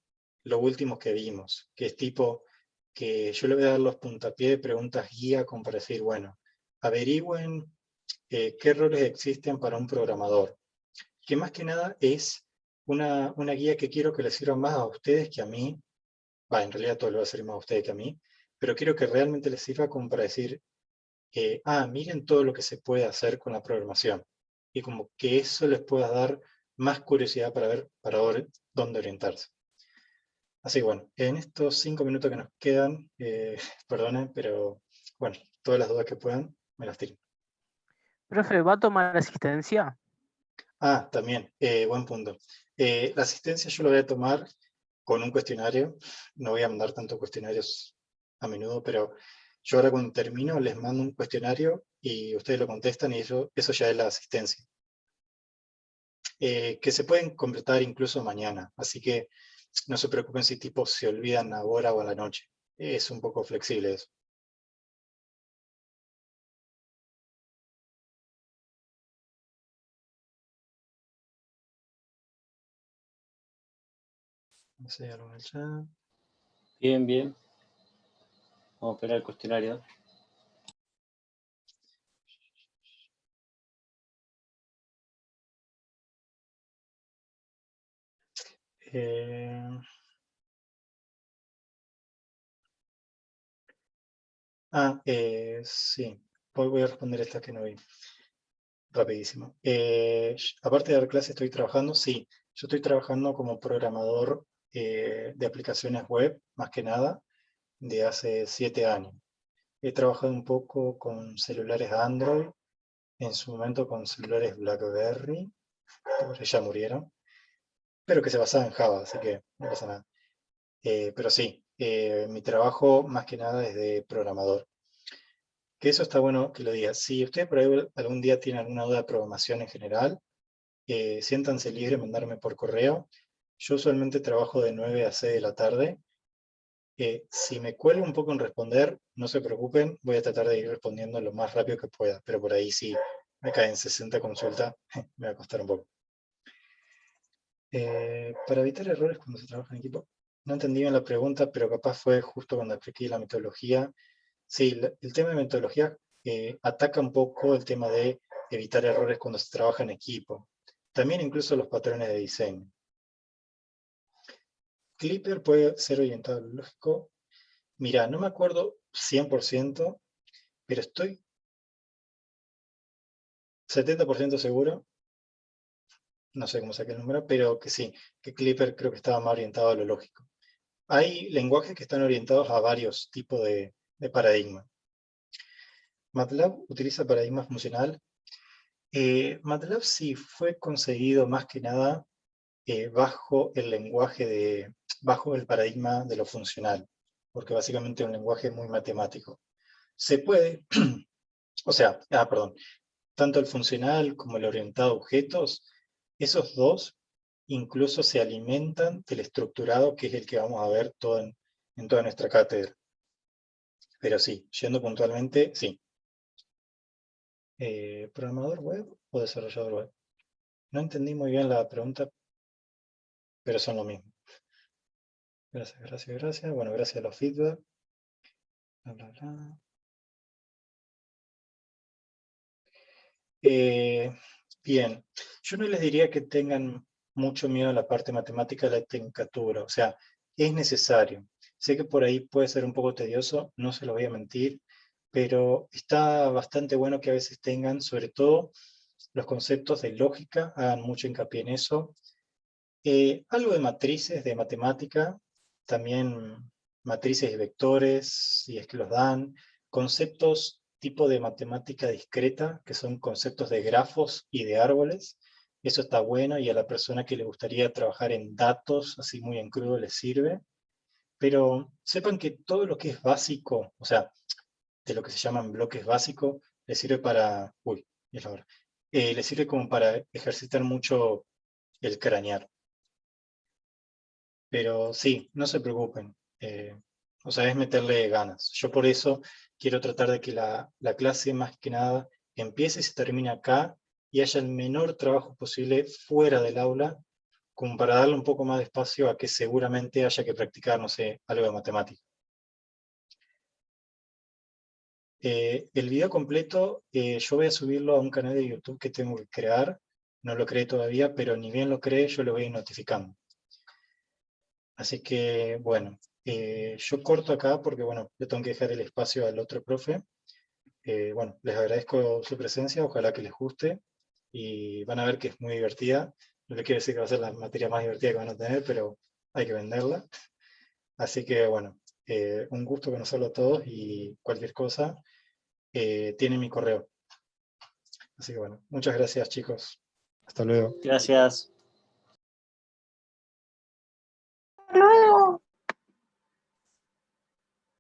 lo último que vimos, que es tipo que yo le voy a dar los puntapiés de preguntas guía como para decir, bueno, averigüen qué errores existen para un programador. Que más que nada es una guía que quiero que les sirva más a ustedes que a mí. En realidad todo le va a servir más a ustedes que a mí, pero quiero que realmente les sirva como para decir, miren todo lo que se puede hacer con la programación. Y como que eso les pueda dar más curiosidad para ver dónde orientarse. Así que bueno, en estos 5 minutos que nos quedan, perdonen, pero bueno, todas las dudas que puedan, me las tiren. Profe, ¿va a tomar asistencia? También, buen punto. La asistencia yo lo voy a tomar con un cuestionario. No voy a mandar tantos cuestionarios a menudo, pero yo ahora cuando termino les mando un cuestionario y ustedes lo contestan, y eso ya es la asistencia. Que se pueden completar incluso mañana, así que no se preocupen si tipo se olvidan ahora o a la noche. Es un poco flexible eso. No sé, algo en el chat. Bien, bien. Vamos a esperar el cuestionario. Sí. Voy a responder esta que no vi. Rapidísimo. Aparte de dar clases, estoy trabajando. Sí, yo estoy trabajando como programador de aplicaciones web, más que nada, de hace 7 años. He trabajado un poco con celulares Android, en su momento con celulares BlackBerry, que ya murieron, pero que se basaban en Java, así que no pasa nada. Pero sí, mi trabajo más que nada es de programador. Que eso está bueno que lo diga. Si ustedes por ahí algún día tienen alguna duda de programación en general, siéntanse libres de mandarme por correo. Yo usualmente trabajo de 9 a 6 de la tarde. Si me cuelgo un poco en responder, no se preocupen, voy a tratar de ir respondiendo lo más rápido que pueda, pero por ahí si me caen 60 consultas, me va a costar un poco. Para evitar errores cuando se trabaja en equipo, no entendí bien la pregunta, pero capaz fue justo cuando expliqué la metodología. Sí, el tema de metodología ataca un poco el tema de evitar errores cuando se trabaja en equipo. También incluso los patrones de diseño. Clipper puede ser orientado a lo lógico. Mira, no me acuerdo 100%, pero estoy 70% seguro, no sé cómo saqué el número, pero que sí, que Clipper creo que estaba más orientado a lo lógico. Hay lenguajes que están orientados a varios tipos de paradigma. MATLAB utiliza paradigma funcional. MATLAB sí fue conseguido más que nada bajo el lenguaje bajo el paradigma de lo funcional, porque básicamente es un lenguaje muy matemático. Se puede, o sea, perdón, tanto el funcional como el orientado a objetos, esos dos incluso se alimentan del estructurado, que es el que vamos a ver en toda nuestra cátedra. Pero sí, yendo puntualmente, sí. ¿Programador web o desarrollador web? No entendí muy bien la pregunta, pero son lo mismo. Gracias, gracias, gracias. Bueno, gracias a los feedback. Bla, bla, bla. Bien, yo no les diría que tengan mucho miedo a la parte matemática de la tecnicatura, o sea, es necesario. Sé que por ahí puede ser un poco tedioso, no se lo voy a mentir, pero está bastante bueno que a veces tengan, sobre todo, los conceptos de lógica, hagan mucho hincapié en eso. Algo de matrices, de matemática, también matrices y vectores, si es que los dan, conceptos tipo de matemática discreta, que son conceptos de grafos y de árboles. Eso está bueno y a la persona que le gustaría trabajar en datos, así muy en crudo, les sirve. Pero sepan que todo lo que es básico, o sea, de lo que se llaman bloques básicos, les sirve para... Uy, es la hora. Les sirve como para ejercitar mucho el cranear. Pero sí, no se preocupen. O sea, es meterle ganas. Yo por eso quiero tratar de que la clase más que nada empiece y se termine acá y haya el menor trabajo posible fuera del aula, como para darle un poco más de espacio a que seguramente haya que practicar, no sé, algo de matemática. El video completo yo voy a subirlo a un canal de YouTube que tengo que crear. No lo creé todavía, pero ni bien lo cree, yo lo voy a ir notificando. Así que, bueno, yo corto acá porque, bueno, le tengo que dejar el espacio al otro profe. Bueno, les agradezco su presencia, ojalá que les guste y van a ver que es muy divertida. No les quiero decir que va a ser la materia más divertida que van a tener, pero hay que venderla. Así que, bueno, un gusto conocerlo a todos y cualquier cosa, tienen mi correo. Así que, bueno, muchas gracias, chicos. Hasta luego. Gracias.